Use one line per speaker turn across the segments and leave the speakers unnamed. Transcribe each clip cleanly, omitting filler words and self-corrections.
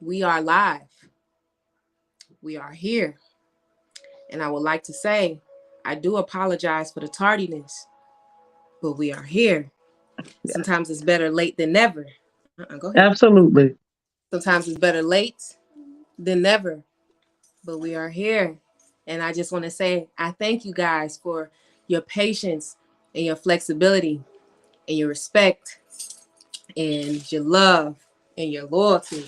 We are live. We are here. And I would like to say, I do apologize for the tardiness, but we are here.
Yes,
Sometimes it's better late than never. Go ahead.
absolutely.
Sometimes it's better late than never, but we are here. And I just want to say, I thank you guys for your patience and your flexibility and your respect and your love and your loyalty.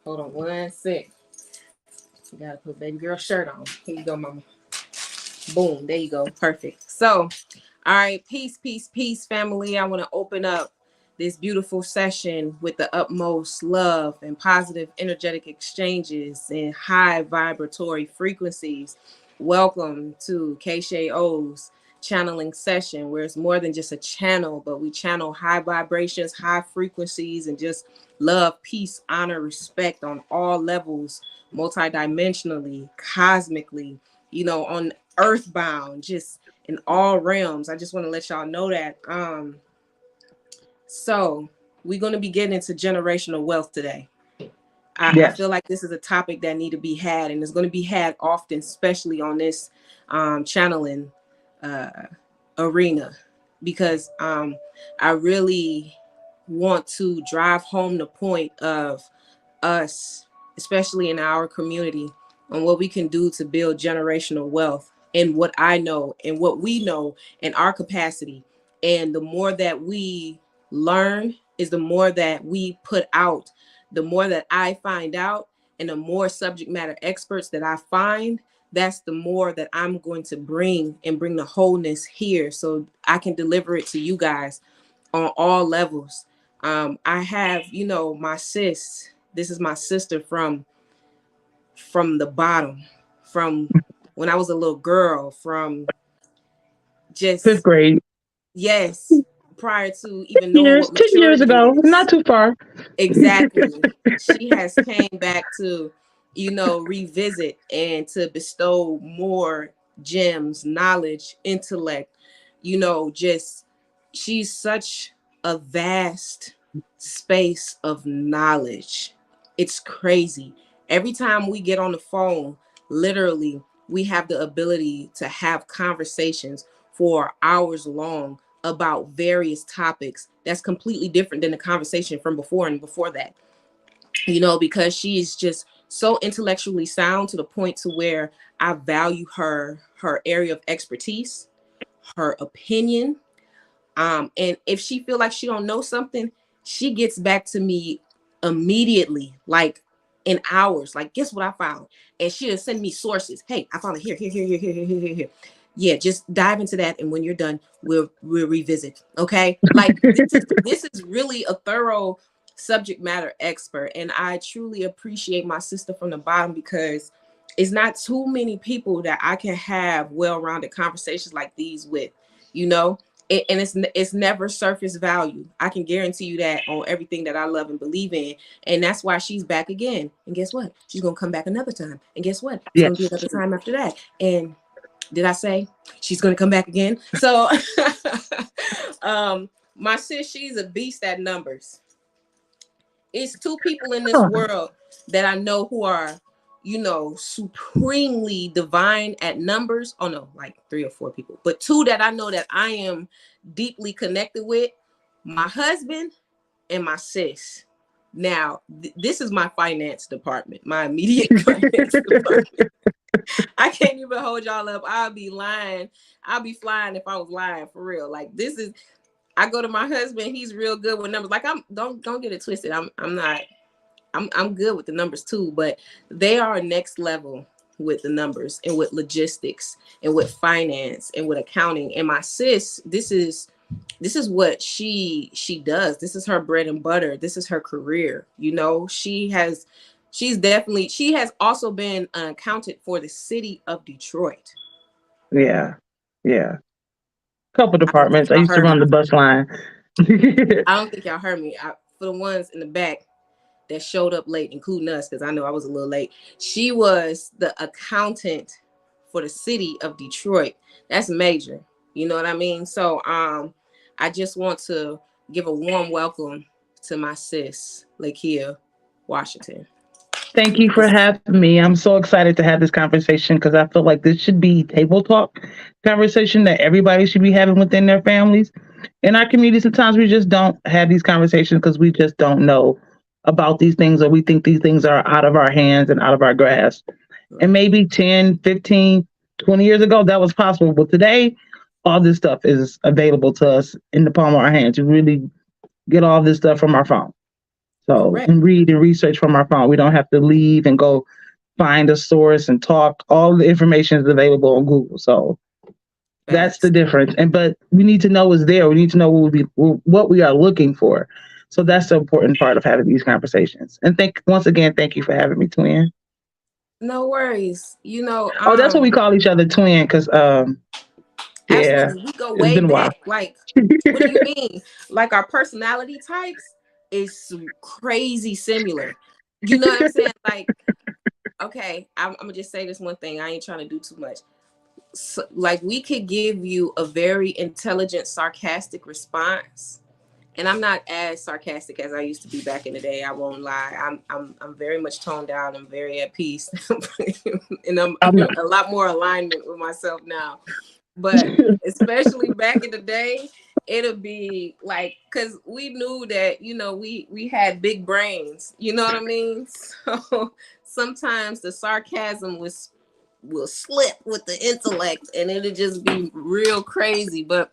Hold on one sec. You gotta put baby girl shirt on. Here you go, mama. Boom. There you go. Perfect. So, all right. Peace, peace, peace, family. I want to open up this beautiful session with the utmost love and positive energetic exchanges and high vibratory frequencies. Welcome to KSHO's channeling session, where it's more than just a channel, but we channel high vibrations, high frequencies, and just love, peace, honor, respect on all levels, multidimensionally, cosmically, on earthbound, just in all realms. I just want to let y'all know that. So we're going to be getting into generational wealth today. I
Yes.
feel like this is a topic that need to be had, and it's going to be had often, especially on this channeling arena, because I really want to drive home the point of us, especially in our community, on what we can do to build generational wealth, and what I know and what we know in our capacity. And the more that we learn is the more that we put out, the more that I find out, and the more subject matter experts that I find, that's the more that I'm going to bring the wholeness here so I can deliver it to you guys on all levels. I have, my sis. This is my sister from the bottom, from when I was a little girl, from
Fifth
just,
grade.
yes, prior to even knowing
Years,
what
10 years
maturity
ago.
is.
Not too far.
Exactly. She has came back to, revisit and to bestow more gems, knowledge, intellect, just she's such a vast space of knowledge. It's crazy. Every time we get on the phone, literally, we have the ability to have conversations for hours long about various topics that's completely different than the conversation from before and before that, because she is just so intellectually sound to the point to where I value her area of expertise, her opinion. And if she feel like she don't know something, she gets back to me immediately, like in hours. Like, guess what I found? And she'll send me sources. Hey, I found it here, here, here, here, here, here, here, here. Yeah, just dive into that, and when you're done, we'll revisit. Okay, like this is really a thorough subject matter expert, and I truly appreciate my sister from the bottom, because it's not too many people that I can have well-rounded conversations like these with, you know and it's never surface value. I can guarantee you that on everything that I love and believe in. And that's why she's back again. And guess what? She's gonna come back another time. And guess what? It's gonna be
Yes.
another time after that. And did I say she's gonna come back again? So my sis, she's a beast at numbers. It's two people in this
Huh.
world that I know who are, supremely divine at numbers. Oh no, like three or four people, but two that I know that I am deeply connected with: my husband and my sis. Now, this is my finance department, my immediate finance department. I can't even hold y'all up. I'll be lying. I'll be flying if I was lying, for real. Like, this is, I go to my husband, he's real good with numbers. Like, I'm don't get it twisted. I'm not, I'm good with the numbers too, but they are next level with the numbers and with logistics and with finance and with accounting. And my sis, this is what she does. This is her bread and butter. This is her career. She has also been accountant for the city of Detroit.
Yeah. Yeah. Couple
I don't think
departments. I
y'all
used to
heard
run
me.
the bus line.
I don't think y'all heard me. For the ones in the back that showed up late, including us, because I know I was a little late. She was the accountant for the city of Detroit. That's major. You know what I mean? So I just want to give a warm welcome to my sis, LeKya. Washington.
Thank you for
It's,
having me. I'm so excited to have this conversation because I feel like this should be table talk conversation that everybody should be having within their families. In our community, sometimes we just don't have these conversations because we just don't know about these things, or we think these things are out of our hands and out of our grasp. And
right.
maybe 10, 15, 20 years ago, that was possible. But today, all this stuff is available to us in the palm of our hands. We really get all this stuff from our phone. So,
Correct.
and read and research from our phone. We don't have to leave and go find a source and talk. All the information is available on Google. So that's the
Facts.
difference. And but we need to know what's there. We need to know what we are looking for. So that's the important part of having these conversations. And once again, thank you for having me, twin.
No worries.
Oh, that's what we call each other, twin, because yeah,
Absolutely. We go
it's
way
been a while.
back. Like, what do you mean? Like, our personality types is crazy similar. You know what I'm saying? Like, okay, I'm gonna just say this one thing. I ain't trying to do too much. So, like, we could give you a very intelligent, sarcastic response. And I'm not as sarcastic as I used to be back in the day. I won't lie. I'm very much toned down and very at peace, and I'm
I'm not.
a lot more alignment with myself now. But especially back in the day, it'll be like, because we knew that, we had big brains, you know what I mean? So sometimes the sarcasm will slip with the intellect, and it'll just be real crazy. But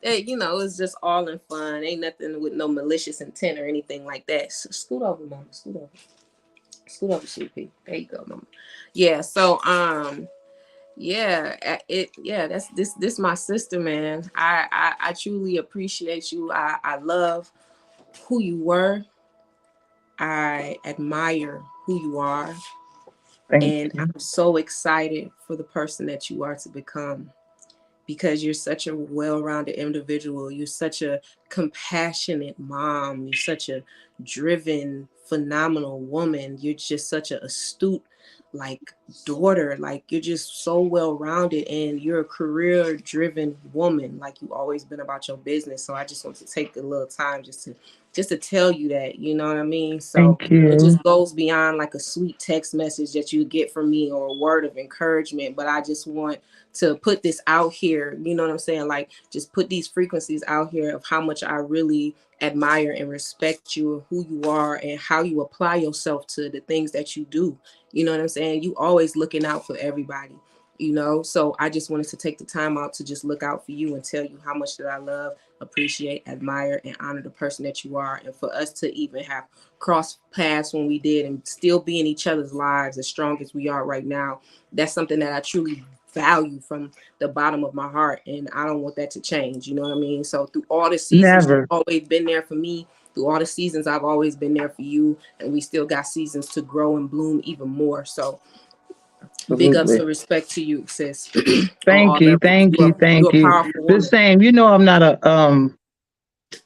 it's just all in fun. Ain't nothing with no malicious intent or anything like that. Scoot over, mama. Scoot over. Scoot over, sweet pea. There you go, mama. Yeah. So yeah, that's this my sister, man. I truly appreciate you. I love who you were. I admire who you are,
Thank
and
you.
I'm so excited for the person that you are to become, because you're such a well-rounded individual. You're such a compassionate mom. You're such a driven, phenomenal woman. You're just such an astute, like, daughter. Like, you're just so well-rounded, and you're a career-driven woman. Like, you've always been about your business. So I just want to take a little time just to tell you that, you know what I mean? So
Thank
it
you.
just goes beyond like a sweet text message that you get from me or a word of encouragement. But I just want to put this out here, you know what I'm saying? Like, just put these frequencies out here of how much I really admire and respect you, who you are, and how you apply yourself to the things that you do. You know what I'm saying? You always looking out for everybody, So I just wanted to take the time out to just look out for you and tell you how much that I love, appreciate, admire, and honor the person that you are. And for us to even have crossed paths when we did and still be in each other's lives as strong as we are right now, that's something that I truly value from the bottom of my heart, and I don't want that to change. You know what I mean? So through all the seasons, you've
Never.
always been there for me. Through all the seasons, I've always been there for you, and we still got seasons to grow and bloom even more. So big ups
Absolutely.
and respect to you, sis. On all
Thank you.
levels,
Thank you.
you're
Thank
a
you.
powerful
The
woman.
same. You know I'm not a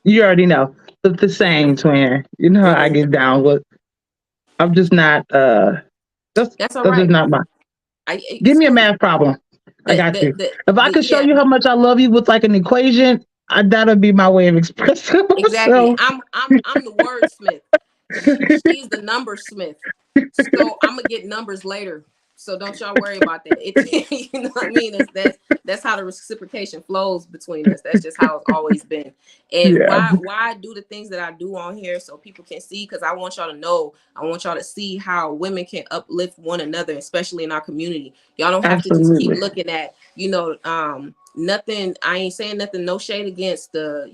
you already know. But the same, twin. You know how I
Mhm.
get down with I'm just not that's
That's all
that's just
right.
not my give
It's
me a
cool.
math problem. I got you. If I could show
Yeah,
you how much I love you with like an equation, that'll be my way of expressing
exactly.
myself.
I'm the wordsmith. She's the number smith. So I'm gonna get numbers later. So don't y'all worry about that. You know what I mean? That's how the reciprocation flows between us. That's just how it's always been. And
Yeah,
why I do the things that I do on here so people can see, because I want y'all to know, I want y'all to see how women can uplift one another, especially in our community. Y'all don't have to just keep
absolutely.
looking at, nothing. I ain't saying nothing, no shade against the,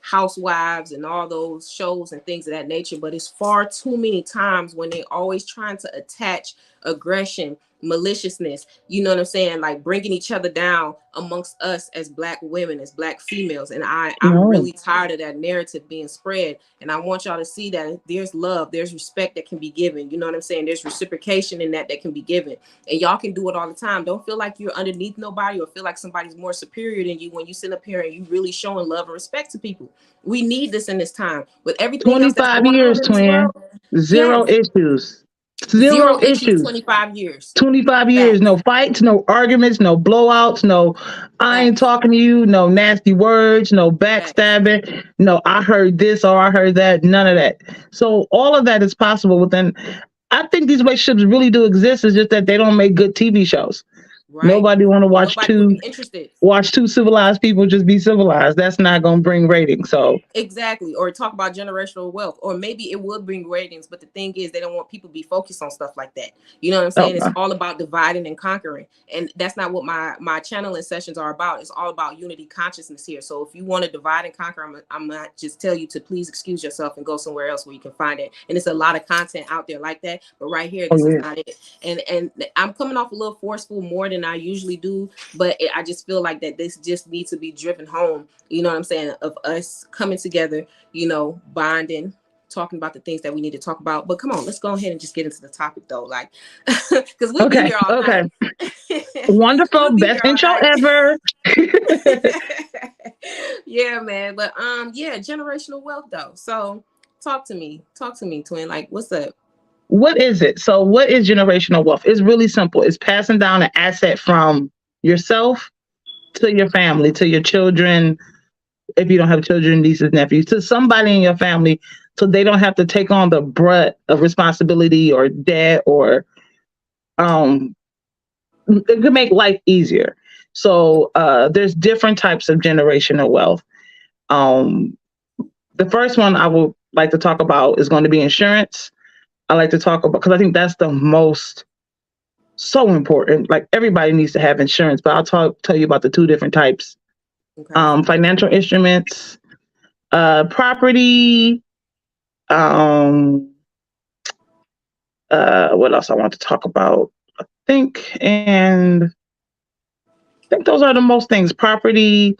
housewives and all those shows and things of that nature, but it's far too many times when they always trying to attach aggression, maliciousness, you know what I'm saying, like bringing each other down amongst us as black women, as black females. And I'm
No,
really tired of that narrative being spread, and I want y'all to see that there's love, there's respect that can be given, you know what I'm saying, there's reciprocation in that can be given, and y'all can do it all the time. Don't feel like you're underneath nobody or feel like somebody's more superior than you when you sit up here and you really showing love and respect to people. We need this in this time with everything else that's
25
going on
years,
in this world.
twin. Zero
Yes,
issues. Zero
Zero issues,
issues.
25 years.
25 years, no
Facts.
fights, no arguments, no blowouts, no I ain't
Facts.
talking to you, no nasty words, no
Facts.
backstabbing, no I heard this or I heard that, none of that. So all of that is possible within. I think these relationships really do exist. It's just that they don't make good TV shows.
Right.
Nobody want to
Nobody would be interested.
watch two civilized people just be civilized. That's not going to bring ratings. So
Exactly. Or talk about generational wealth. Or maybe it would bring ratings, but the thing is they don't want people to be focused on stuff like that. You know what I'm saying? It's
okay,
all about dividing and conquering. And that's not what my channeling sessions are about. It's all about unity consciousness here. So if you want to divide and conquer, I'm not just tell you to please excuse yourself and go somewhere else where you can find it. And it's a lot of content out there like that. But right here,
oh
this is
yeah,
not it. And I'm coming off a little forceful more than I usually do, but I just feel like that this just needs to be driven home. You know what I'm saying? Of us coming together, bonding, talking about the things that we need to talk about. But come on, let's go ahead and just get into the topic though. Like, because we'll be
okay,
here all
okay,
night.
wonderful,
We'll be
best
here all
intro
night.
ever.
Yeah, man. But yeah, generational wealth though. So talk to me, twin. Like, what's up?
What is it? So, what is generational wealth? It's really simple. It's passing down an asset from yourself to your family, to your children, if you don't have children, nieces, nephews, to somebody in your family, so they don't have to take on the brunt of responsibility or debt, or um, it could make life easier. So, there's different types of generational wealth. Um, the first one I would like to talk about is going to be insurance. I like to talk about because I think that's the most so important. Like everybody needs to have insurance, but tell you about the two different types.
Okay.
Financial instruments, property, um, what else I want to talk about? Think and I think those are the most things. Property,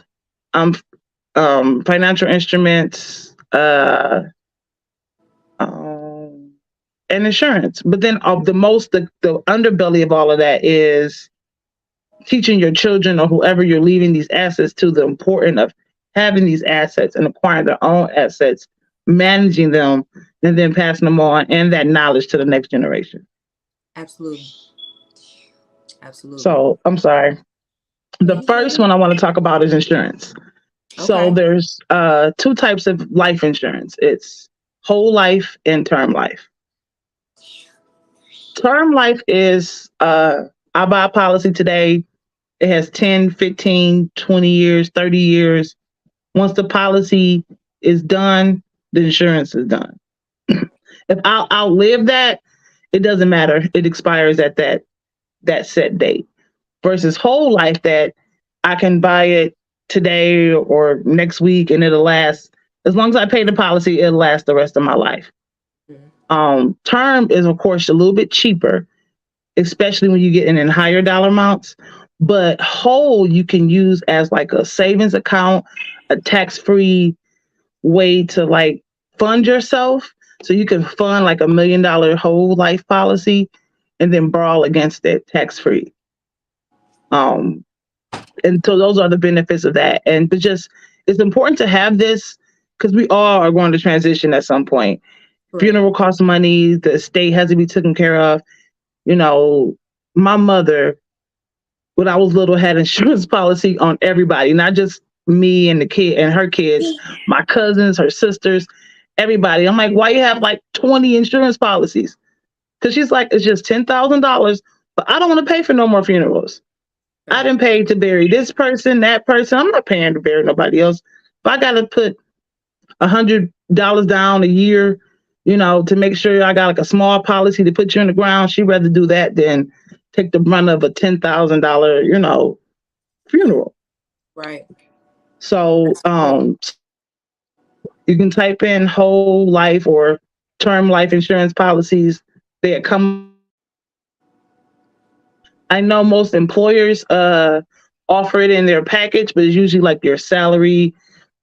um, financial instruments, um, and insurance. But then the underbelly of all of that is teaching your children or whoever you're leaving these assets to the importance of having these assets and acquiring their own assets, managing them, and then passing them on and that knowledge to the next generation.
Absolutely. Absolutely.
So I'm sorry.
No,
The
you
first
good.
one I want to talk about is insurance. So
Okay.
there's two types of life insurance. It's whole life and term life. Term life is I buy a policy today. It has 10, 15, 20 years, 30 years. Once the policy is done, the insurance is done. If I'll outlive that, it doesn't matter. It expires at that set date. Versus whole life that I can buy it today or next week and it'll last as long as I pay the policy, it'll last the rest of my life.
Mhm.
Term is of course a little bit cheaper, especially when you get in higher dollar amounts. But whole you can use as like a savings account, a tax-free way to like fund yourself. So you can fund like $1 million whole life policy and then borrow against it tax-free. Um, and so those are the benefits of that. And it's important to have this because we all are going to transition at some point.
Correct.
Funeral costs money, the estate has to be taken care of. You know, my mother, when I was little, had insurance policy on everybody, not just me and the kid and her kids, my cousins, her sisters, everybody. I'm like, why you have like 20 insurance policies? Because she's like, it's just $10,000, but I don't want to pay for no more funerals. I
Right.
didn't pay to bury this person, that person. I'm not paying to bury nobody else. If I got to put $100 down a year, to make sure I got like a small policy to put you in the ground, she'd rather do that than take the brunt of a $10,000, funeral.
Right.
So
Absolutely.
you can type in whole life or term life insurance policies. They come. I know most employers offer it in their package, but it's usually like your salary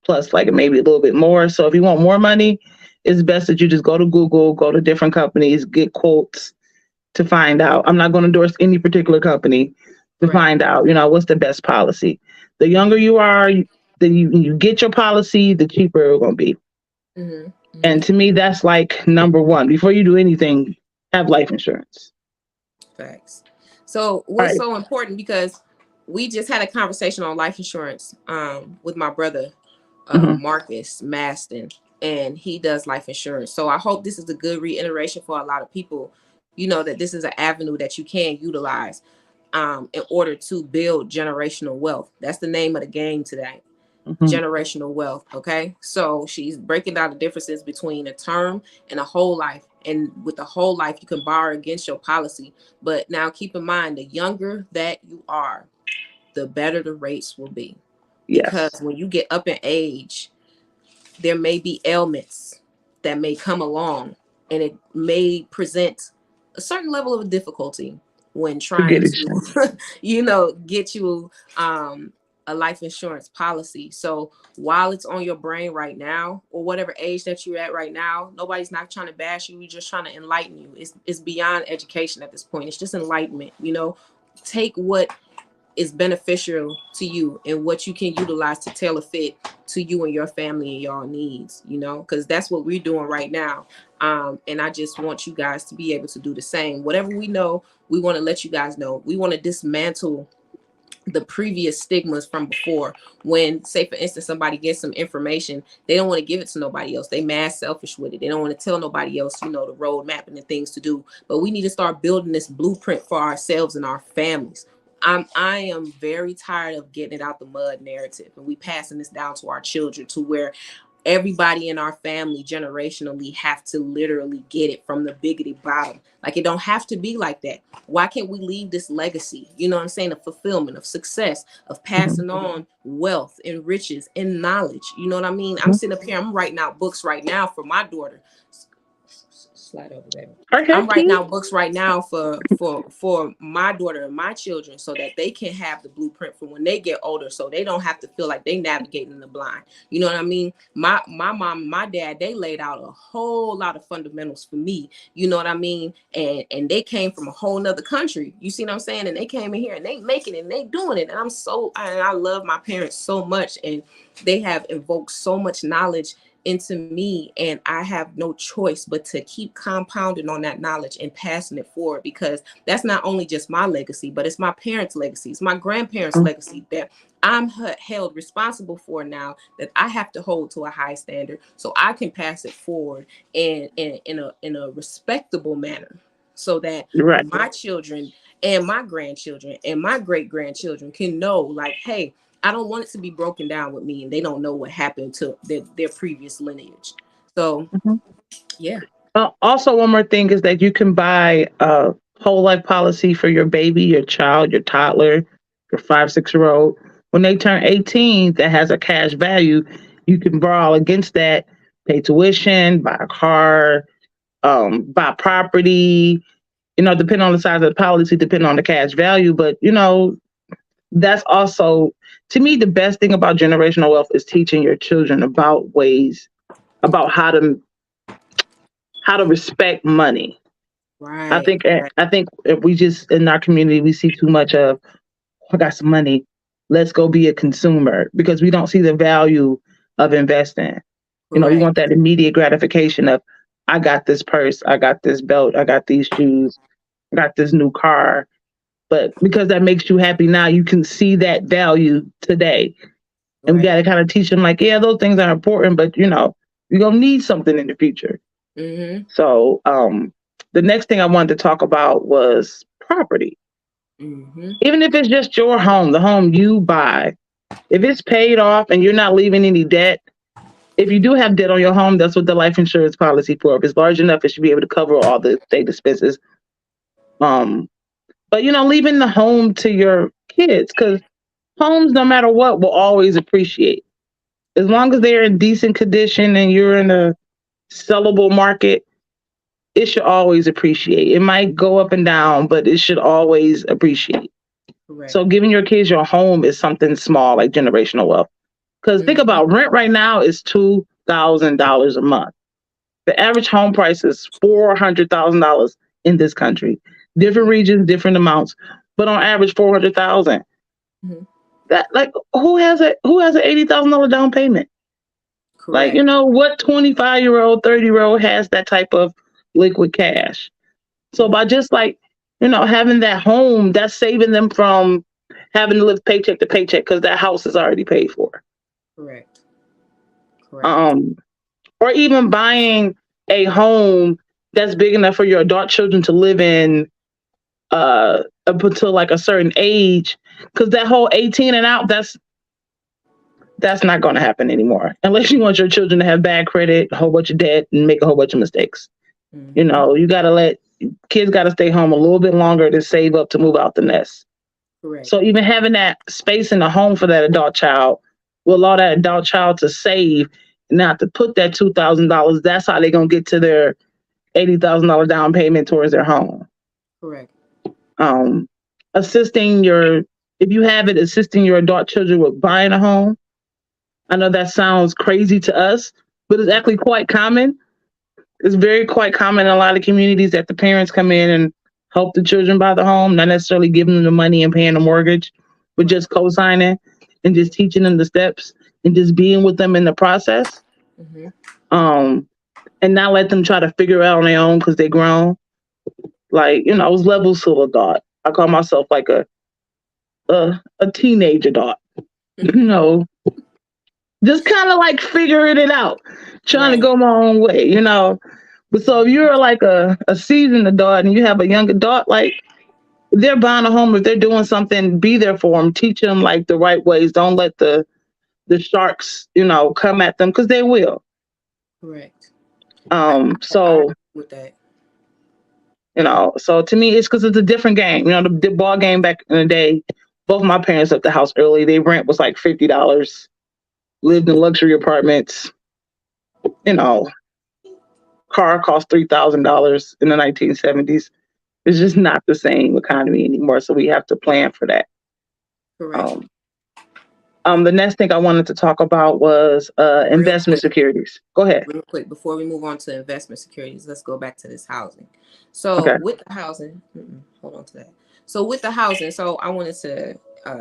plus like maybe a little bit more. So if you want more money, it's best that you just go to Google, go to different companies, get quotes to find out. I'm not going to endorse any particular company to
Right.
find out, what's the best policy. The younger you are, you get your policy, the cheaper it's going to be.
Mm-hmm.
And
Mm-hmm.
to me, that's like number one. Before you do anything, have life insurance.
Facts. So
All
what's
right.
so important, because we just had a conversation on life insurance with my brother
Mm-hmm.
Marcus Maston, and he does life insurance. So I hope this is a good reiteration for a lot of people, that this is an avenue that you can utilize in order to build generational wealth. That's the name of the game today.
Mm-hmm.
Generational wealth. Okay, so she's breaking down the differences between a term and a whole life, and with the whole life you can borrow against your policy. But now keep in mind, the younger that you are, the better the rates will be, because
Yes.
when you get up in age, there may be ailments that may come along, and it may present a certain level of difficulty when
To
trying
get it.
to get you a life insurance policy. So while it's on your brain right now, or whatever age that you're at right now, nobody's not trying to bash you, we're just trying to enlighten you. It's beyond education at this point, it's just enlightenment. Take what is beneficial to you and what you can utilize to tailor fit to you and your family and your needs, because that's what we're doing right now. And I just want you guys to be able to do the same. Whatever we know, we want to let you guys know. We want to dismantle the previous stigmas from before. When, say for instance, somebody gets some information, they don't want to give it to nobody else. They mad selfish with it. They don't want to tell nobody else, the roadmap and the things to do. But we need to start building this blueprint for ourselves and our families. I am very tired of getting it out the mud narrative, and we passing this down to our children, to where everybody in our family generationally have to literally get it from the biggity bottom. Like, it don't have to be like that. Why can't we leave this legacy, what I'm saying, of fulfillment, of success, of
Mm-hmm.
passing on wealth and riches and knowledge? You know what I mean? I'm
Mm-hmm.
sitting up here, I'm writing out books right now for my daughter. Slide over, baby.
Okay,
I'm writing
Keith.
out books right now for my daughter and my children, so that they can have the blueprint for when they get older, so they don't have to feel like they navigating in the blind. You know what I mean? My mom, my dad, they laid out a whole lot of fundamentals for me. You know what I mean? And they came from a whole nother country. You see what I'm saying? And they came in here and they making it and they doing it. And I love my parents so much, and they have invoked so much knowledge into me, and I have no choice but to keep compounding on that knowledge and passing it forward, because that's not only just my legacy, but it's my parents' legacy, it's my grandparents' legacy that I'm held responsible for now, that I have to hold to a high standard so I can pass it forward in a respectable manner, so that
Right.
my children and my grandchildren and my great grandchildren can know, like, hey, I don't want it to be broken down with me and they don't know what happened to their previous lineage. So,
Mm-hmm.
yeah.
Also, one more thing is that you can buy a whole life policy for your baby, your child, your toddler, your 5, 6 year old. When they turn 18, that has a cash value. You can borrow against that, pay tuition, buy a car, buy property. Depending on the size of the policy, depending on the cash value. But that's also, to me, the best thing about generational wealth is teaching your children about how to respect money. I
Right.
think I think if we just, in our community, we see too much of, I got some money, let's go be a consumer, because we don't see the value of investing. We
Correct.
want that immediate gratification of, I got this purse, I got this belt, I got these shoes, I got this new car. But because that makes you happy now, you can see that value today. And we got
Right.
to kind of teach them, like, yeah, those things are important, but you're going to need something in the future.
Mm-hmm.
So the next thing I wanted to talk about was property.
Mm-hmm.
Even if it's just your home, the home you buy, if it's paid off and you're not leaving any debt, if you do have debt on your home, that's what the life insurance policy for. If it's large enough, it should be able to cover all the state expenses. Um, but leaving the home to your kids, because homes, no matter what, will always appreciate. As long as they're in decent condition and you're in a sellable market, it should always appreciate. It might go up and down, but it should always appreciate.
Correct.
So giving your kids your home is something small, like generational wealth. Because think
Mm-hmm.
about, rent right now is $2,000 a month. The average home price is $400,000 in this country. Different regions, different amounts, but on average 400,000.
Mm-hmm.
That, like, who has an $80,000 down payment? Like,
Correct.
what 25-year-old, 30-year-old has that type of liquid cash? So by just like, having that home, that's saving them from having to live paycheck to paycheck because that house is already paid for.
Correct. Correct.
Um, or even buying a home that's big enough for your adult children to live in up until like a certain age, because that whole 18 and out, that's not going to happen anymore unless you want your children to have bad credit, a whole bunch of debt, and make a whole bunch of mistakes.
Mm-hmm.
You got to let kids got to stay home a little bit longer to save up to move out the nest.
Correct.
So even having that space in the home for that adult child will allow that adult child to save, not to put that $2,000. That's how they're gonna get to their $80,000 down payment towards their home.
Correct.
Um, assisting your if you have it, assisting your adult children with buying a home. I know that sounds crazy to us, but it's actually quite common. It's very quite common in a lot of communities that the parents come in and help the children buy the home, not necessarily giving them the money and paying the mortgage, but
Right.
just co-signing and just teaching them the steps and just being with them in the process.
Mm-hmm.
Um, and not let them try to figure it out on their own because they grown. Like, I was levels to adult. I call myself like a teenage adult. You know, just kind of like figuring it out, trying to
Right.
go my own way. But so if you're like a seasoned adult and you have a young adult, like if they're buying a home, if they're doing something, be there for them, teach them like the right ways. Don't let the sharks, come at them because they will.
Correct. I agree
So
with that.
so to me, it's because it's a different game. The ball game back in the day. Both my parents left the house early. Their rent was like $50. Lived in luxury apartments. You know, car cost $3,000 in the 1970s. It's just not the same economy anymore. So we have to plan for that.
Correct.
Um, the next thing I wanted to talk about was
Real
investment
quick.
securities. Go ahead.
Real quick, before we move on to investment securities, let's go back to this housing. So
Okay.
with the housing, hold on to that. So with the housing, so I wanted to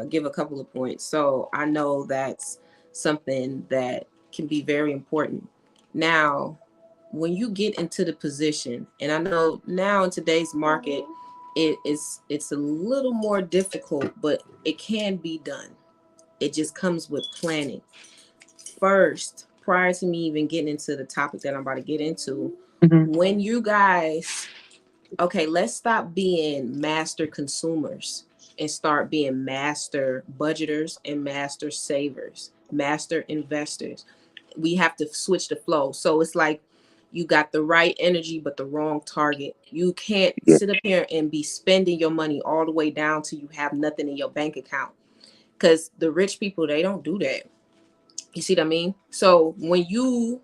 give a couple of points. So I know that's something that can be very important. Now, when you get into the position, and I know now in today's market, it's a little more difficult, but it can be done. It just comes with planning first, prior to me even getting into the topic that I'm about to get into,
Mm-hmm.
when you guys, okay, let's stop being master consumers and start being master budgeters and master savers, master investors. We have to switch the flow. So it's like you got the right energy, but the wrong target. You can't
Yeah.
sit up here and be spending your money all the way down till you have nothing in your bank account. Because the rich people, they don't do that. You see what I mean? So when you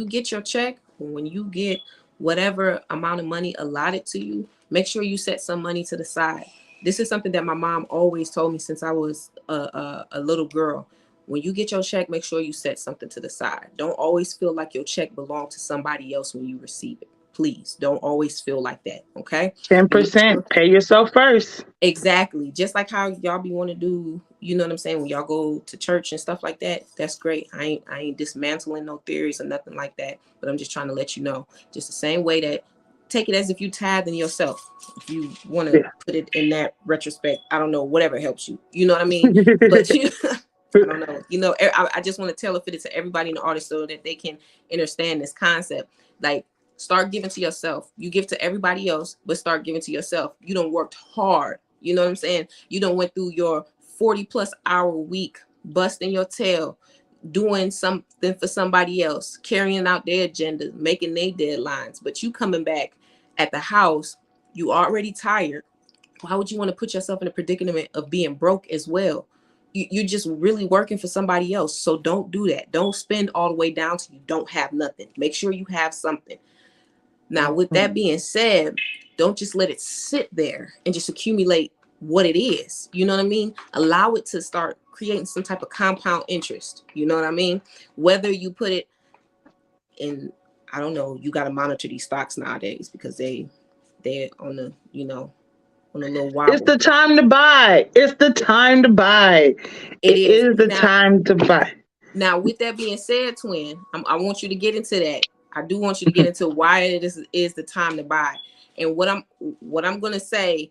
get your check, when you get whatever amount of money allotted to you, make sure you set some money to the side. This is something that my mom always told me since I was a little girl. When you get your check, make sure you set something to the side. Don't always feel like your check belongs to somebody else when you receive it. Please don't always feel like that. Okay.
ten
Make sure.
percent Pay yourself first.
Exactly. Just like how y'all be want to do, you know what I'm saying, when y'all go to church and stuff like that. That's great. I ain't dismantling no theories or nothing like that. But I'm just trying to let you know. Just the same way that take it as if you tithing yourself. If you want to
Yeah.
put it in that retrospect, I don't know, whatever helps you. You know what I mean? But you I don't know. I just want to tell it to everybody in the audience so that they can understand this concept. Like, start giving to yourself. You give to everybody else, but start giving to yourself. You done worked hard. You know what I'm saying? You done went through your 40+ hour week, busting your tail, doing something for somebody else, carrying out their agenda, making their deadlines. But you coming back at the house, you already tired. Why would you want to put yourself in a predicament of being broke as well? You're just really working for somebody else. So don't do that. Don't spend all the way down to you don't have nothing. Make sure you have something. Now, with that being said, don't just let it sit there and just accumulate what it is. You know what I mean? Allow it to start creating some type of compound interest. You know what I mean? Whether you put it in, I don't know, you got to monitor these stocks nowadays because they're on the, on a little
It's
wobble.
the time to buy. It's the time to buy.
It
It
is.
is the time to buy.
Now, with that being said, twin, I want you to get into that. I do want you to get into why it is the time to buy. And what I'm going to say,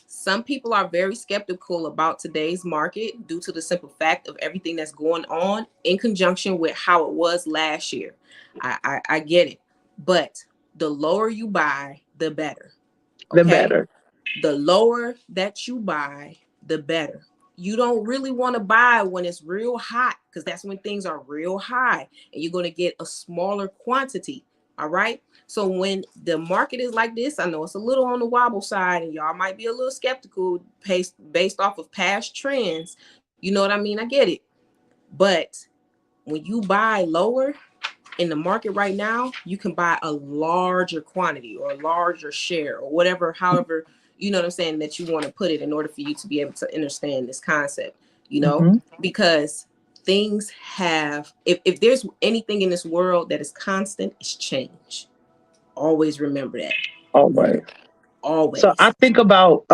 some people are very skeptical about today's market due to the simple fact of everything that's going on in conjunction with how it was last year. I get it, but the lower you buy, the better.
The
Okay,
better.
the lower that you buy, the better. You don't really want to buy when it's real hot, because that's when things are real high and you're going to get a smaller quantity. All right. So when the market is like this, I know it's a little on the wobble side and y'all might be a little skeptical based off of past trends. You know what I mean? I get it. But when you buy lower, in the market right now, you can buy a larger quantity or a larger share or whatever, however, you know what I'm saying, that you want to put it in order for you to be able to understand this concept,
Mm-hmm.
because things have, if there's anything in this world that is constant, it's change. Always remember that.
Always. So I
Always.
think about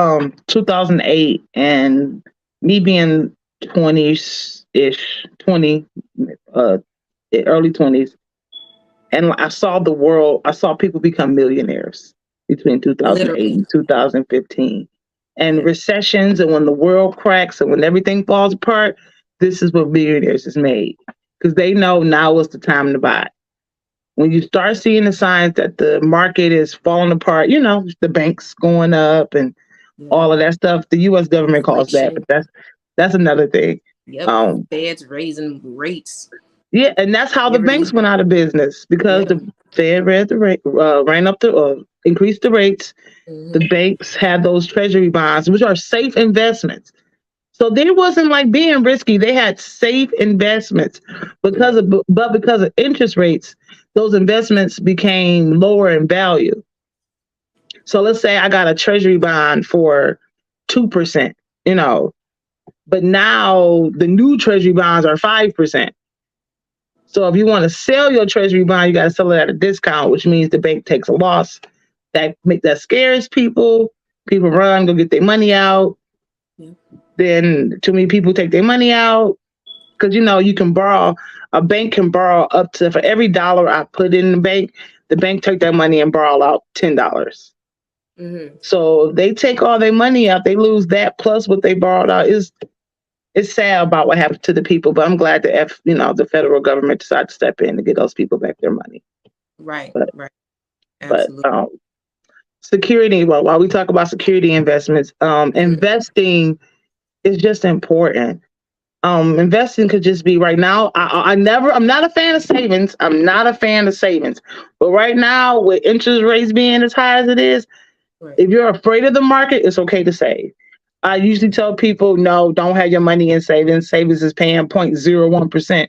2008 and me being 20-ish, 20, uh, early 20s. And I saw the world, I saw people become millionaires between 2008
Literally.
and 2015. And
Yeah.
recessions, and when the world cracks and when everything falls apart, this is what millionaires is made. Because they know now is the time to buy. When you start seeing the signs that the market is falling apart, the banks going up and
Yeah.
all of that stuff, the US government calls that, but
Inflation.
that's another thing.
Yep.
Um,
Feds raising rates.
Yeah, and that's how the banks
Every.
went out of business because
Yeah.
the Fed ran up increased the rates. The
Mm-hmm.
banks had those treasury bonds, which are safe investments. So there wasn't like being risky. They had safe investments
Right.
because of interest rates, those investments became lower in value. So let's say I got a treasury bond for 2%, you know, but now the new treasury bonds are 5%. So if you want to sell your treasury bond, you got to sell it at a discount, which means the bank takes a loss. That scares people. People run, go get their money out.
Yeah.
Then too many people take their money out because you can borrow. A bank can borrow up to, for every dollar I put in the bank take that money and borrow out $10.
Mm-hmm.
So if they take all their money out, they lose that plus what they borrowed out. It's sad about what happened to the people, but I'm glad the federal government decided to step in to get those people back their money.
Right.
But
Right.
but
Absolutely.
security. Well, while we talk about security investments,
Mm-hmm.
investing is just important. Investing could just be right now. I'm not a fan of savings. I'm not a fan of savings. But right now, with interest rates being as high as it is,
Right.
if you're afraid of the market, it's okay to save. I usually tell people, no, don't have your money in savings. Savings is paying 0.01%.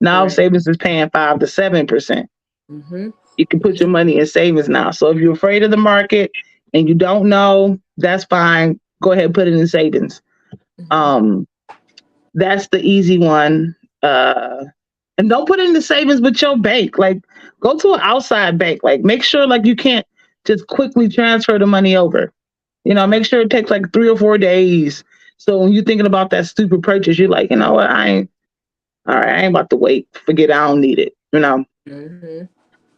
Now
Correct.
savings is paying 5 to 7%.
Mm-hmm.
You can put your money in savings now. So if you're afraid of the market and you don't know, that's fine. Go ahead and put it in savings.
Mm-hmm.
Um, that's the easy one. And don't put it in the savings with your bank. Like, go to an outside bank. Like, make sure like you can't just quickly transfer the money over. Make sure it takes like 3 or 4 days. So when you're thinking about that stupid purchase, you're like, you know what, all right, I ain't about to wait. Forget it, I don't need it.
Mm-hmm.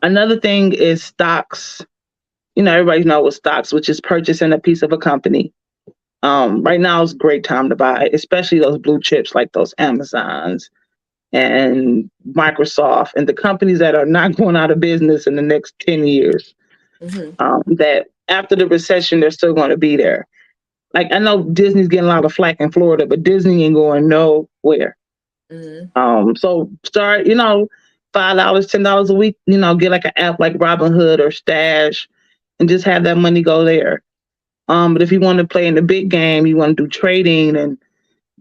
Another thing is stocks. Everybody knows what stocks, which is purchasing a piece of a company. Right now is a great time to buy, especially those blue chips like those Amazons and Microsoft and the companies that are not going out of business in the next 10 years.
Mm-hmm.
That after the recession, they're still going to be there. Like, I know Disney's getting a lot of flack in Florida, but Disney ain't going nowhere.
Mm-hmm.
So start, $5, $10 a week, get like an app like Robinhood or Stash and just have that money go there. But if you want to play in the big game, you want to do trading and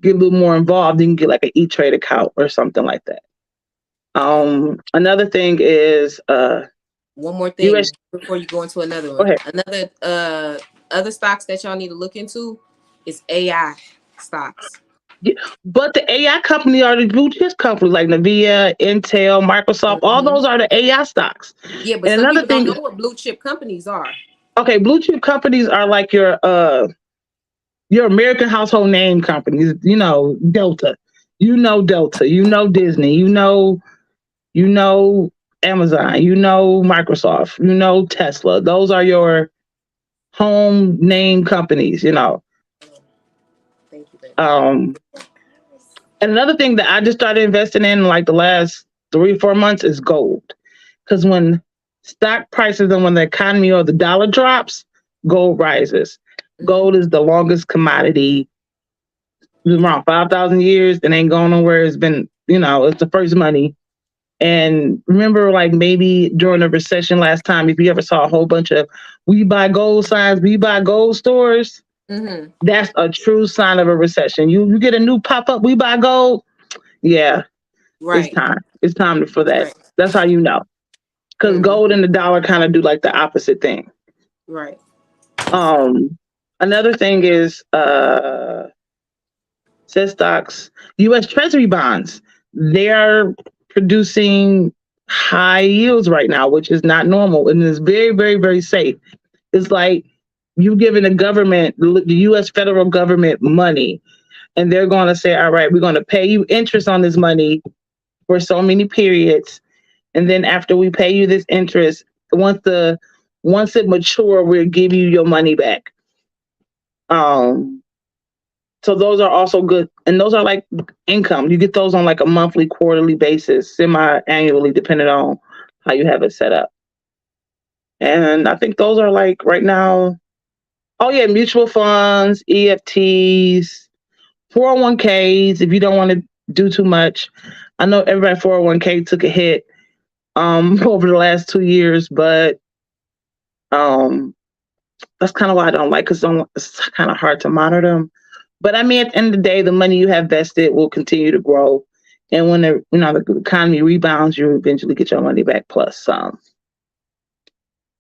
get a little more involved, you can get like an E-Trade account or something like that. Another thing is
One more
US.
thing before you go into another
Go
one.
ahead.
Another other stocks that y'all need to look into is AI stocks.
Yeah, but the AI company are the blue chip companies like Nvidia, Intel, Microsoft. All
Mm-hmm.
those are the AI stocks.
Yeah, but
And
some
another
people don't
thing,
know what blue chip companies are.
okay, blue chip companies are like your American household name companies. Delta. Delta. Disney. You know Amazon. Microsoft. Tesla. Those are your home name companies, you know.
Thank you, baby.
Um, and another thing that I just started investing in like the last 3 4 months is gold. Because when stock prices and when the economy or the dollar drops, gold rises.
Mm-hmm.
Gold is the longest commodity. It's around 5,000 years and ain't going nowhere. It's been, you know, it's the first money. And remember, like maybe during the recession last time, if you ever saw a whole bunch of we buy gold signs, we buy gold stores,
Mm-hmm.
that's a true sign of a recession. You get a new pop up, we buy gold. Yeah, it's
Right.
time. It's time for that.
Right.
That's how you know. Because gold
Mm-hmm.
and the dollar kind of do like the opposite thing.
Right.
Um, Another thing is says stocks, U.S. Treasury bonds. They are producing high yields right now, which is not normal and is very, very, very safe. It's like you've given the government, the U.S. federal government, money, and they're going to say, "All right, we're going to pay you interest on this money for so many periods, and then after we pay you this interest, once the once it mature, we'll give you your money back." Um, so those are also good, and those are like income. You get those on like a monthly, quarterly basis, semi-annually, depending on how you have it set up. And I think those are like right now. Oh yeah, mutual funds, EFTs, 401ks. If you don't want to do too much, I know everybody 401k took a hit over the last 2 years, but um that's kind of why I don't like because it's kind of hard to monitor them. But I mean, at the end of the day, the money you have vested will continue to grow, and when the economy rebounds, you eventually get your money back plus some.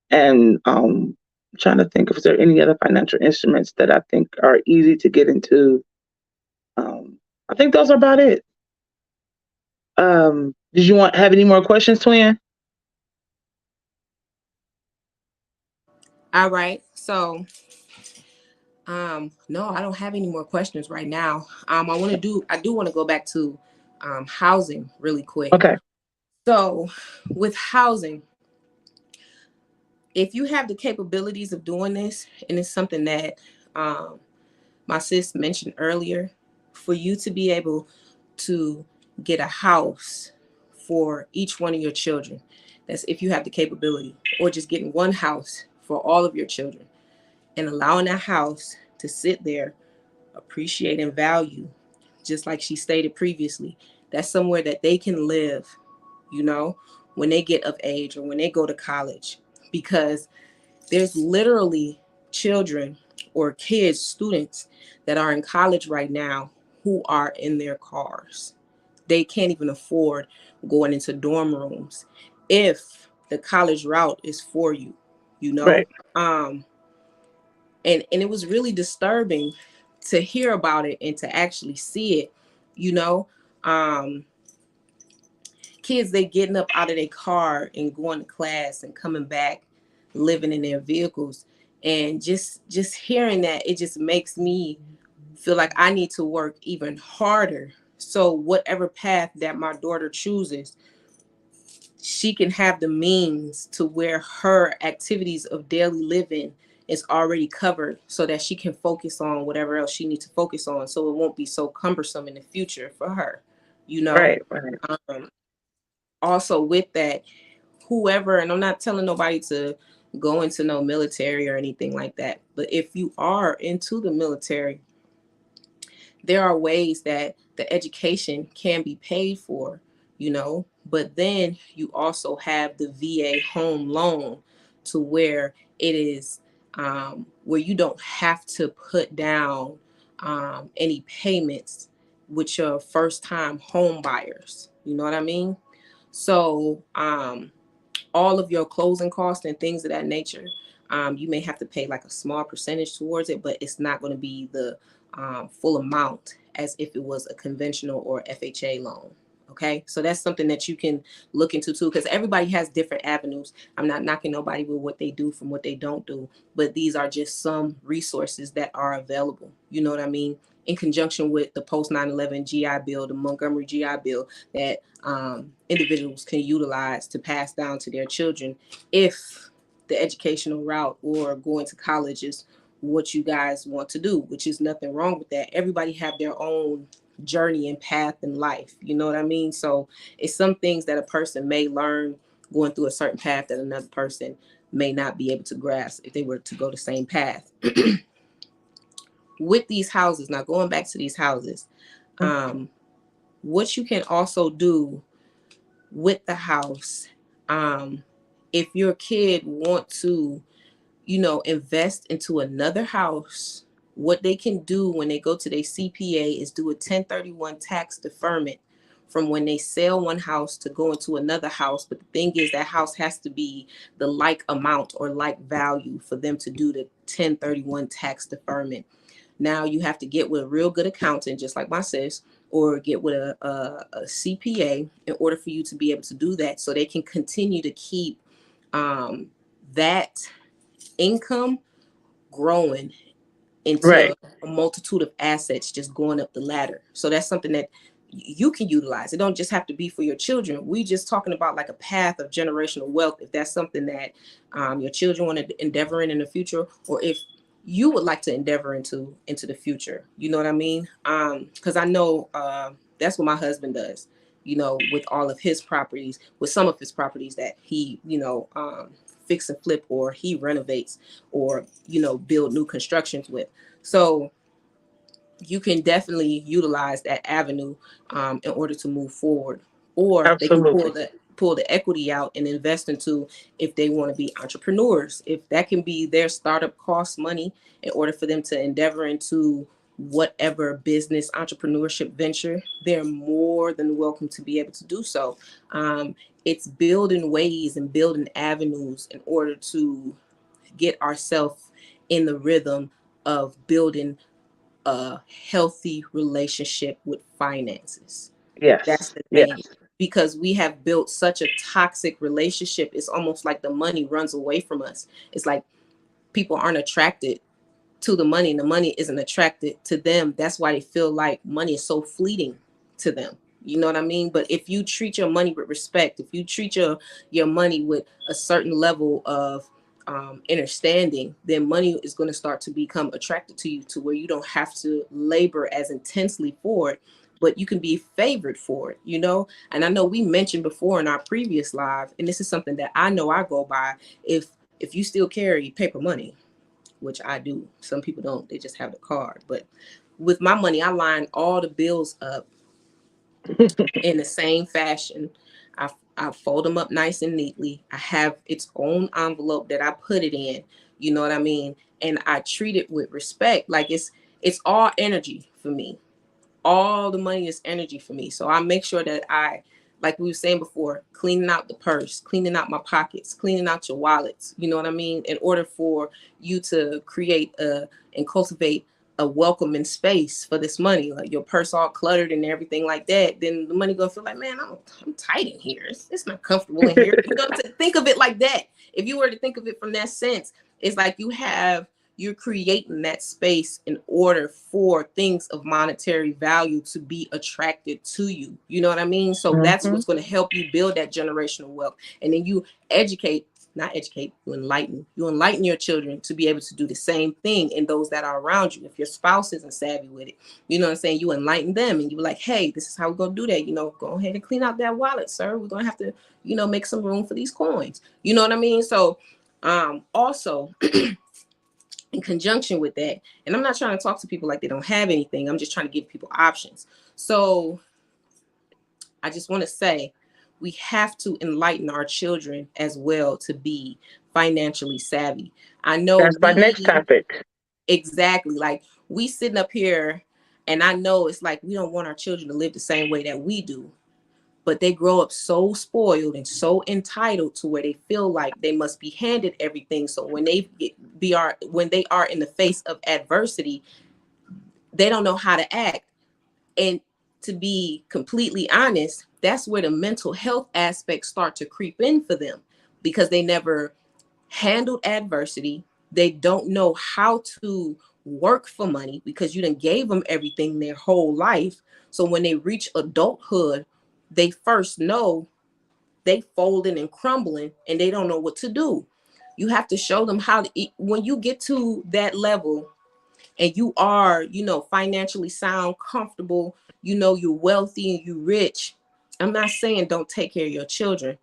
And I'm trying to think if there are any other financial instruments that I think are easy to get into. I think those are about it. Did you want have any more questions, Twin?
All right. So, no, I don't have any more questions right now. I do want to go back to housing really quick.
Okay.
So, with housing, if you have the capabilities of doing this, and it's something that um, my sis mentioned earlier, for you to be able to get a house for each one of your children, that's if you have the capability, or just getting one house for all of your children and allowing that house to sit there, appreciate and value, just like she stated previously, that's somewhere that they can live, you know, when they get of age or when they go to college. Because there's literally children or kids, students that are in college right now who are in their cars. They can't even afford going into dorm rooms if the college route is for you, you know?
Right.
And it was really disturbing to hear about it and to actually see it, you know? Um, Kids, they getting up out of their car and going to class and coming back living in their vehicles, and just hearing that, it just makes me feel like I need to work even harder, so whatever path that my daughter chooses, she can have the means to where her activities of daily living is already covered, so that she can focus on whatever else she needs to focus on, so it won't be so cumbersome in the future for her, you know.
Right. Right.
um, Also with that, whoever, and I'm not telling nobody to go into no military or anything like that, but if you are into the military, there are ways that the education can be paid for, you know, but then you also have the VA home loan, to where it is where you don't have to put down any payments with your first time home buyers. You know what I mean? So, all of your closing costs and things of that nature, you may have to pay like a small percentage towards it, but it's not going to be the full amount as if it was a conventional or FHA loan. Okay, so that's something that you can look into too, because everybody has different avenues. I'm not knocking nobody with what they do from what they don't do, but these are just some resources that are available. You know what I mean? In conjunction with the post 9/11 GI Bill, the Montgomery GI Bill, that individuals can utilize to pass down to their children if the educational route or going to college is what you guys want to do, which is nothing wrong with that. Everybody have their own journey and path in life. You know what I mean? So it's some things that a person may learn going through a certain path that another person may not be able to grasp if they were to go the same path. With these houses, now going back to these houses, what you can also do with the house, if your kid want to, invest into another house, what they can do when they go to their CPA is do a 1031 tax deferment from when they sell one house to go into another house. But the thing is, that house has to be the like amount or like value for them to do the 1031 tax deferment. Now you have to get with a real good accountant, just like my sis, or get with a CPA in order for you to be able to do that, so they can continue to keep that income growing into
Right.
a multitude of assets just going up the ladder. So that's something that you can utilize. It don't just have to be for your children. We just talking about like a path of generational wealth. If that's something that your children want to endeavor in the future, or if you would like to endeavor into the future, you know what I mean? Because I know that's what my husband does. With all of his properties, with some of his properties that he, fix and flip, or he renovates, or build new constructions with. So you can definitely utilize that avenue in order to move forward, or they can
Absolutely.
pull the equity out and invest into, if they want to be entrepreneurs, if that can be their startup cost money in order for them to endeavor into whatever business entrepreneurship venture, they're more than welcome to be able to do so. It's building ways and building avenues in order to get ourselves in the rhythm of building a healthy relationship with finances. That's
Yes.
the thing.
Yes.
Because we have built such a toxic relationship, it's almost like the money runs away from us. It's like people aren't attracted to the money, and the money isn't attracted to them. That's why they feel like money is so fleeting to them. You know what I mean? But if you treat your money with respect, if you treat your money with a certain level of understanding, then money is going to start to become attracted to you, to where you don't have to labor as intensely for it, but you can be favored for it, And I know we mentioned before in our previous live, and this is something that I know I go by. If you still carry paper money, which I do. Some people don't, they just have the card. But with my money, I line all the bills up in the same fashion. I fold them up nice and neatly. I have its own envelope that I put it in. You know what I mean? And I treat it with respect. Like it's all energy for me. All the money is energy for me. So I make sure that like we were saying before, cleaning out the purse, cleaning out my pockets, cleaning out your wallets, you know what I mean? In order for you to create and cultivate a welcoming space for this money, like your purse all cluttered and everything like that, then the money gonna feel like, man, I'm tight in here. It's not comfortable in here. Think of it like that. If you were to think of it from that sense, it's like you're creating that space in order for things of monetary value to be attracted to you. You know what I mean? So that's
Mm-hmm.
what's going to help you build that generational wealth. And then you not educate, you enlighten. You enlighten your children to be able to do the same thing in those that are around you. If your spouse isn't savvy with it, you know what I'm saying? You enlighten them and you're like, hey, this is how we're going to do that. Go ahead and clean out that wallet, sir. We're going to have to, make some room for these coins. You know what I mean? So also, in conjunction with that, and I'm not trying to talk to people like they don't have anything, I'm just trying to give people options. So I just want to say, we have to enlighten our children as well to be financially savvy. I know
That's my next
we
topic.
exactly, like, we sitting up here, and I know it's like we don't want our children to live the same way that we do, but they grow up so spoiled and so entitled to where they feel like they must be handed everything. So when when they are in the face of adversity, they don't know how to act. And to be completely honest, that's where the mental health aspects start to creep in for them, because they never handled adversity. They don't know how to work for money because you done gave them everything their whole life. So when they reach adulthood, they first know they folding and crumbling and they don't know what to do. You have to show them how to eat. When you get to that level and you are, financially sound, comfortable, you're wealthy and you rich. I'm not saying don't take care of your children.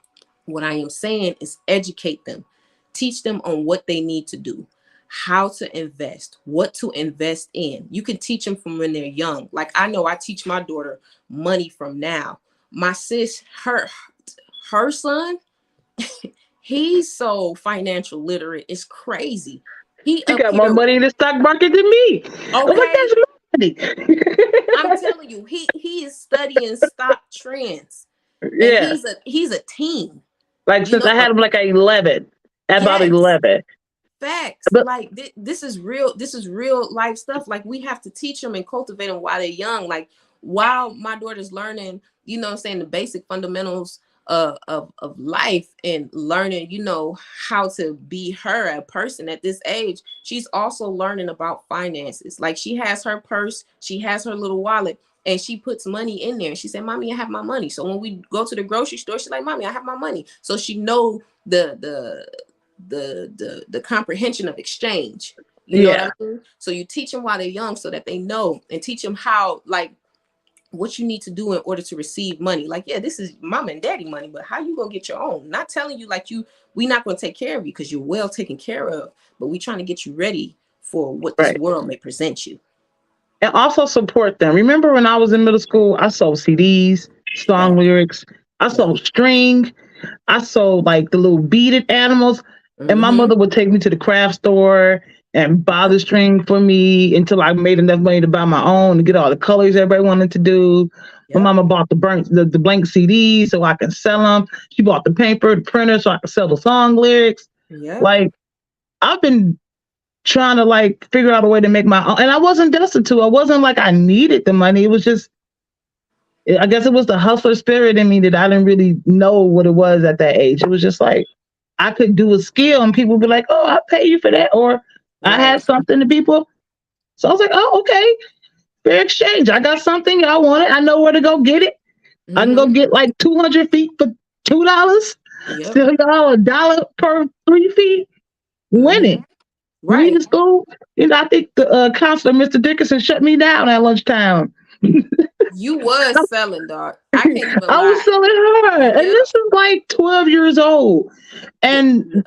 What I am saying is educate them, teach them on what they need to do, how to invest, what to invest in. You can teach them from when they're young. Like I know I teach my daughter money from now. My sis, her son, he's so financial literate. It's crazy. He
She
up
got more
here,
money in the stock market than me. I'm like,
okay?
that's money.
I'm telling you, he is studying stock trends, and
Yeah.
he's a teen.
Like
You
since I
know,
had him like at 11, at about
yes,
11.
facts.
But
Like this is real. This is real life stuff. Like we have to teach them and cultivate them while they're young. Like while my daughter's learning, I'm saying the basic fundamentals of life and learning, how to be her a person at this age. She's also learning about finances. Like she has her purse, she has her little wallet, and she puts money in there. She said, "Mommy, I have my money." So when we go to the grocery store, she's like, "Mommy, I have my money." So she know the comprehension of exchange. You know what I
yeah,
mean? So you teach them while they're young so that they know, and teach them how, like, what you need to do in order to receive money. Like, yeah, this is mom and daddy money, but how you gonna get your own? Not telling you like we not gonna take care of you because you're well taken care of, but we trying to get you ready for what this
right.
world may present you.
And also support them. Remember when I was in middle school, I sold CDs, song
Fact.
lyrics, I
Yep.
sold string, I sold like the little beaded animals. And my
Mm-hmm.
mother would take me to the craft store and buy
Yep.
the string for me until I made enough money to buy my own and get all the colors everybody wanted to do. My
Yep.
mama bought the blank CDs so I can sell them. She bought the paper, the printer so I could sell the song lyrics.
Yep.
Like I've been trying to like figure out a way to make my own. And I wasn't destitute. I wasn't like I needed the money. It was just, I guess it was the hustler spirit in me that I didn't really know what it was at that age. It was just like I could do a skill and people would be like, "Oh, I'll pay you for that." Or I
Right.
had something to people. So I was like, "Oh, okay. Fair exchange. I got something. I want it. I know where to go get it. I can go
Mm-hmm.
get like 200 feet for $2.
Yep.
Still y'all $1 per 3 feet.
Mm-hmm.
Winning.
Right.
Leaving school. I think the counselor, Mr. Dickinson, shut me down at lunchtime.
You was selling, dog. I can't even
I was
lie.
selling hard. And
Yep.
this is like 12 years old. And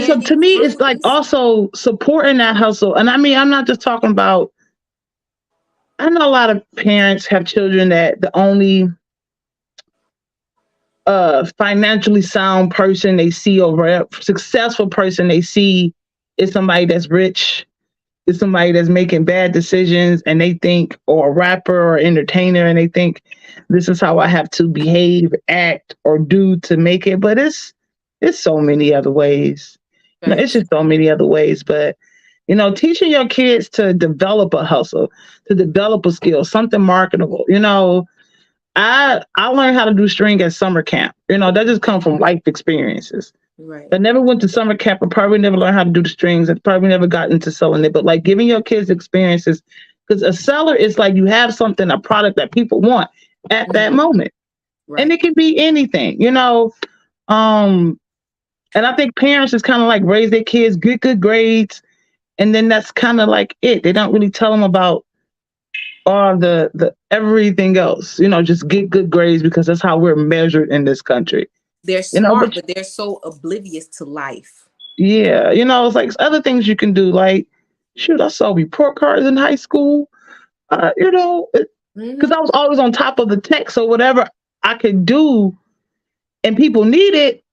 so to
Candy,
me, it's like
fruities.
also supporting that hustle. And I mean, I'm not just talking about, I know a lot of parents have children that the only financially sound person they see over a successful person they see is somebody that's rich, is somebody that's making bad decisions, and they think, or a rapper or entertainer, and they think this is how I have to behave, act, or do to make it. But it's so many other ways. It's
Facts.
just so many other ways. But teaching your kids to develop a hustle, to develop a skill, something marketable. I learned how to do string at summer camp. That just come from life experiences.
Right.
I never went to summer camp. I probably never learned how to do the strings. I probably never got into selling it. But like giving your kids experiences, because a seller is like you have something, a product that people want at that
Mm-hmm.
moment, and
Right.
it can be anything. Um, and I think parents just kind of like raise their kids, get good grades, and then that's kind of like it. They don't really tell them about all the everything else. Just get good grades because that's how we're measured in this country.
They're
But
smart, but they're so oblivious to life.
yeah, it's like other things you can do. Like, shoot, I saw report cards in high school. Because
Mm-hmm.
I was always on top of the tech, so whatever I could do and people need it,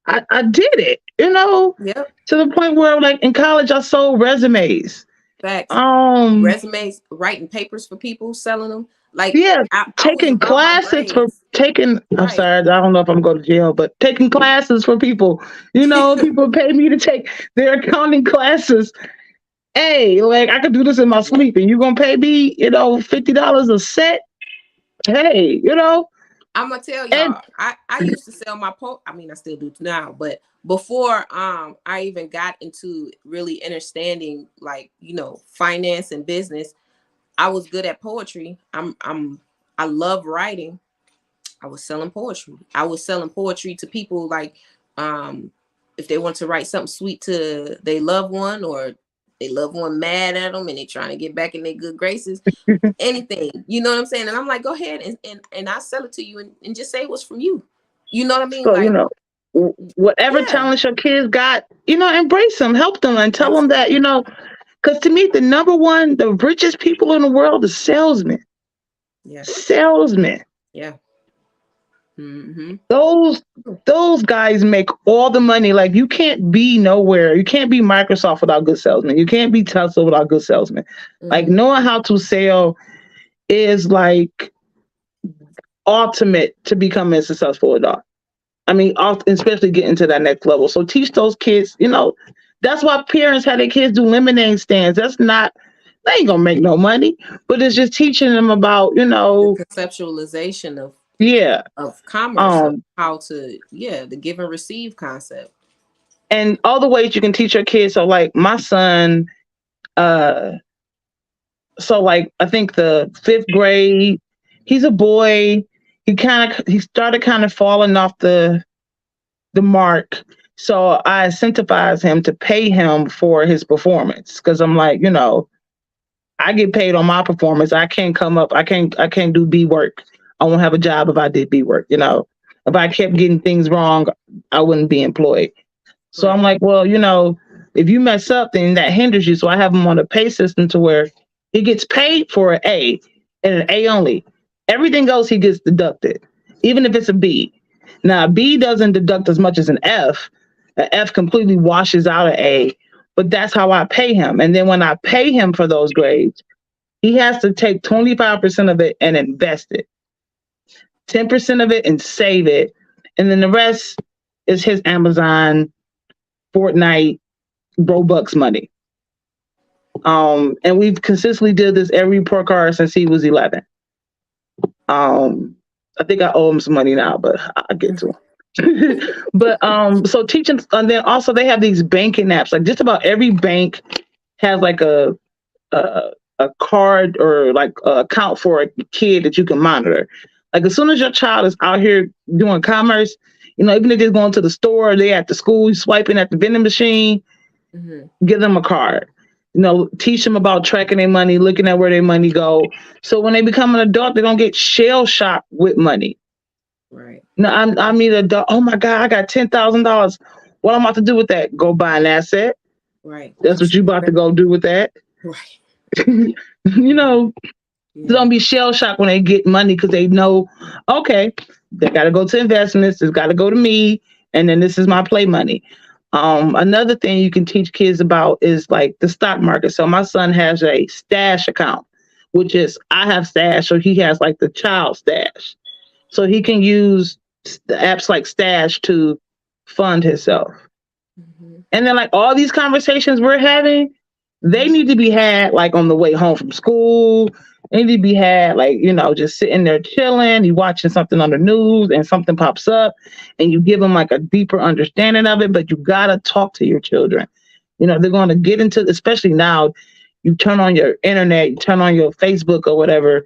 I did it.
Yep.
To the point where, like in college, I sold resumes.
Facts.
Um,
Resumes, writing papers for people, selling them. Like
yeah,
I was
taking
about my
classes for
grades.
taking. I'm
Right.
sorry, I don't know if I'm going to jail, but taking classes for people. People pay me to take their accounting classes. Hey, like I could do this in my
Yep.
sleep, and you gonna pay me, $50 a set? Hey,
I'm gonna tell
and
y'all. I used to sell my I mean, I still do now, but before I even got into really understanding like finance and business, I was good at poetry. I love writing. I was selling poetry. I was selling poetry to people like um if they want to write something sweet to their loved one, or they loved one mad at them and they trying to get back in their good graces, anything, you know what I'm saying? And I'm like, go ahead and I'll sell it to you, and just say it was from you. You know what I mean?
So,
Like,
whatever
yeah,
talents your kids got, embrace them, help them, and tell them that,
absolutely.
because to me, the number one, the richest people in the world is salesmen.
Yeah.
Salesmen.
Yeah. Mm-hmm.
Those those guys make all the money. Like, you can't be nowhere. You can't be Microsoft without good salesmen. You can't be Tesla without good salesmen. Like,
Mm-hmm.
knowing how to sell is like ultimate to becoming a successful adult. I mean, especially getting to that next level. So teach those kids, that's why parents have their kids do lemonade stands. That's not, they ain't gonna make no money, but it's just teaching them about,
The conceptualization
yeah.
of commerce, of
Um,
how to, yeah, the give and receive concept.
and all the ways you can teach your kids. So like my son, uh, so like I think the fifth grade, he's a boy. He started kind of falling off the mark. So I incentivize him to pay him for his performance because I'm like, I get paid on my performance. I can't come up. I can't do B work. I won't have a job if I did B work. If I kept getting things wrong, I wouldn't be employed. So I'm
Right.
like, well, if you mess up, then that hinders you. So I have him on a pay system to where he gets paid for an A and an A only. Everything else he gets deducted, even if it's a B. Now, a B doesn't deduct as much as an F. An F completely washes out an A, but that's how I pay him. And then when I pay him for those grades, he has to take 25% of it and invest it, 10% of it and save it. And then the rest is his Amazon, Fortnite, Robux money. And we've consistently did this every report card since he was 11. I think I owe him some money now, but I'll get to him. But so teaching, and then also they have these banking apps. Like just about every bank has like a, a card or like a account for a kid that you can monitor. Like as soon as your child is out here doing commerce, even if they're going to the store, they at the school swiping at the vending machine,
Mm-hmm.
give them a card. Teach them about tracking their money, looking at where their money go. So when they become an adult, they don't get shell shocked with money.
Right.
No, I mean adult. Oh my God, I got $10,000. What I'm about to do with that? Go buy an asset.
Right.
That's what you about to go do with that.
Right.
you know,
Yeah.
don't be shell shocked when they get money because they know, okay, they got to go to investments. It's got to go to me, and then this is my play money. Another thing you can teach kids about is like the stock market. So my son has a stash account, which is I have stash, so he has like the child stash, so he can use the apps like Stash to fund himself.
Mm-hmm.
And then like all these conversations we're having, they need to be had like on the way home from school. They need to be had like, just sitting there chilling, you watching something on the news and something pops up and you give them like a deeper understanding of it, but you gotta talk to your children. They're gonna get into, especially now, you turn on your internet, you turn on your Facebook or whatever,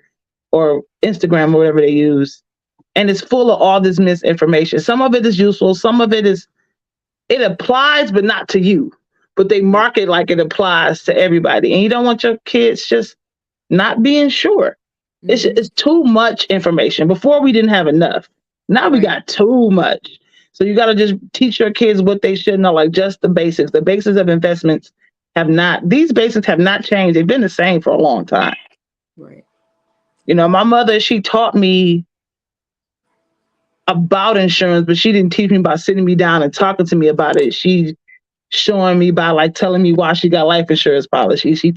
or Instagram or whatever they use, and it's full of all this misinformation. Some of it is useful, some of it applies, but not to you. But they market like it applies to everybody. And you don't want your kids just not being sure.
Mm-hmm.
It's too much information. Before we didn't have enough. Now we
Right.
got too much. So you got to just teach your kids what they should know, like just the basics. The basics of investments these basics have not changed. They've been the same for a long time.
Right.
My mother, she taught me about insurance, but she didn't teach me by sitting me down and talking to me about it. She showing me by like telling me why she got life insurance policy. She's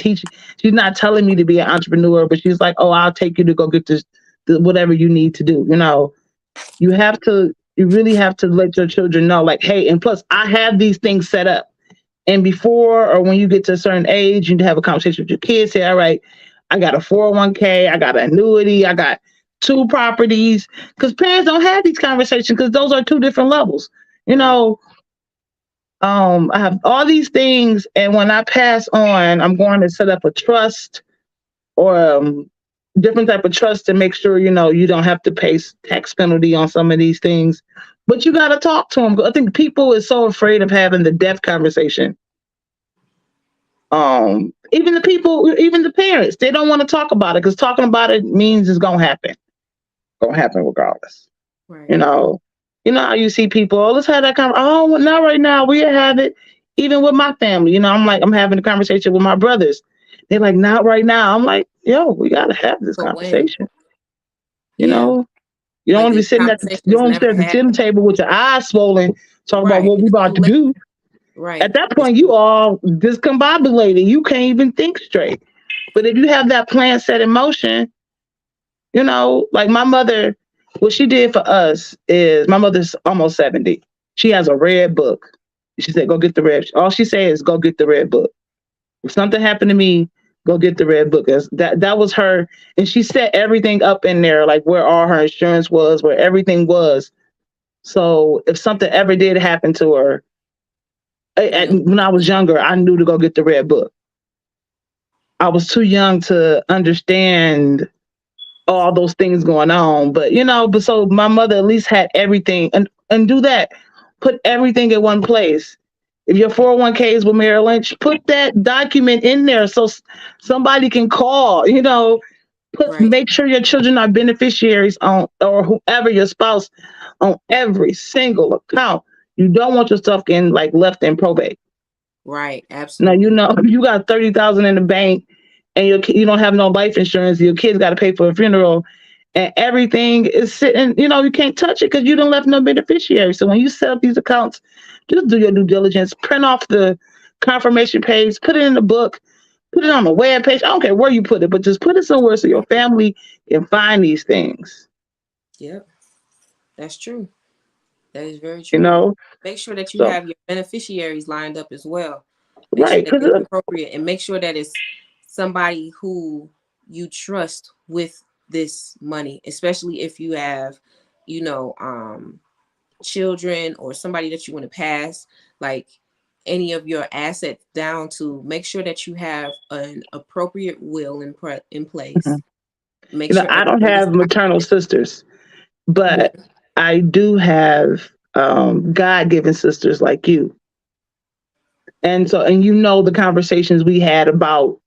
not telling me to be an entrepreneur, but she's like, oh, I'll take you to go get this, whatever you need to do. You really have to let your children know, like, hey, and plus I have these things set up. And before or when you get to a certain age, you need to have a conversation with your kids. Say, all right, I got a 401k, I got an annuity, I got 2 properties. Because parents don't have these conversations because those are 2 different levels. You
Right.
know, I have all these things, and when I pass on, I'm going to set up a trust or different type of trust to make sure you don't have to pay tax penalty on some of these things, But you got to talk to them. I think people is so afraid of having the death conversation. Even the people, even the parents, they don't want to talk about it because talking about it means it's gonna happen. Gonna happen regardless. You
Right.
know, you know how you see people. Oh, let's have that conversation. Oh, well, not right now. We have it. Even with my family, I'm like, I'm having a conversation with my brothers. They're like, not right now. I'm like, yo, we gotta have this
But when?
conversation. You
Yeah.
know, you don't
But
want to be
these
sitting you don't
conversations
want to sit
never
at the dinner
happen.
table with your eyes swollen, talking about
Right.
what we
It's
about
too
to
late.
do.
Right.
At that
It's
point, you all discombobulated. You can't even think straight. But if you have that plan set in motion, like my mother, what she did for us is my mother's almost 70. She has a red book. She said, go get the red. All she said is, go get the red book. If something happened to me, go get the red book. That was her. And she set everything up in there, like where all her insurance was, where everything was. So if something ever did happen to her,
you
when I was younger, I knew to go get the red book. I was too young to understand all those things going on. But so my mother at least had everything and do that. Put everything in one place. If your 401k is with Merrill Lynch, put that document in there so somebody can call,
right.
make sure your children are beneficiaries on or whoever your spouse on every single account. You don't want your stuff getting like left in probate.
Right.
Now
Absolutely.
if you got 30,000 in the bank and you don't have no life insurance, your kids got to pay for a funeral, and everything is sitting. You can't touch it because you don't left no beneficiary. So when you set up these accounts, just do your due diligence. Print off the confirmation page, put it in the book, put it on the web page. I don't care where you put it, but just put it somewhere so your family can find these things.
Yep. That's true. That is very
You
true.
know,
Make sure that you
so
have your beneficiaries lined up as well. Make sure
right
that
because
it's appropriate and make sure that it's somebody who you trust with this money, especially if you have, you know, children or somebody that you want to pass like any of your assets down to. Make sure that you have an appropriate will in place. Make sure
I don't
everything is
have maternal
documented.
sisters, but
Mhm.
I do have God given sisters like you. And the conversations we had about,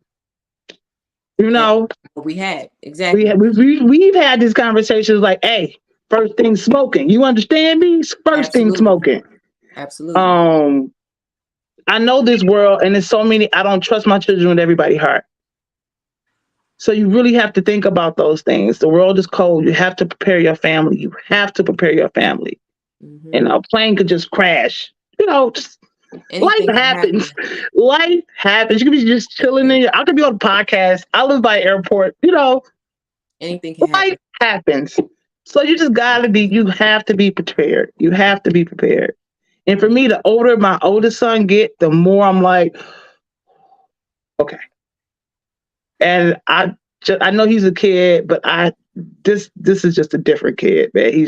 you
Yeah,
know,
what we had exactly.
we've had these conversations like, hey, first thing smoking. You understand me? First thing
Absolutely.
smoking.
Absolutely.
Um, I know this world, and there's so many. I don't trust my children with everybody's heart. So you really have to think about those things. The world is cold. You have to prepare your family. You have to prepare your family. And
Hmm.
a plane could just crash. Just life
Anything can
happens.
happen.
Life happens. You could be just chilling in I could be on a podcast. I live by airport.
Anything can
Life
happen.
happens. So you have to be prepared. You have to be prepared. And for
Yeah.
me, the older my oldest son get, the more I'm like, okay. And I know he's a kid, but this is just a different kid, man.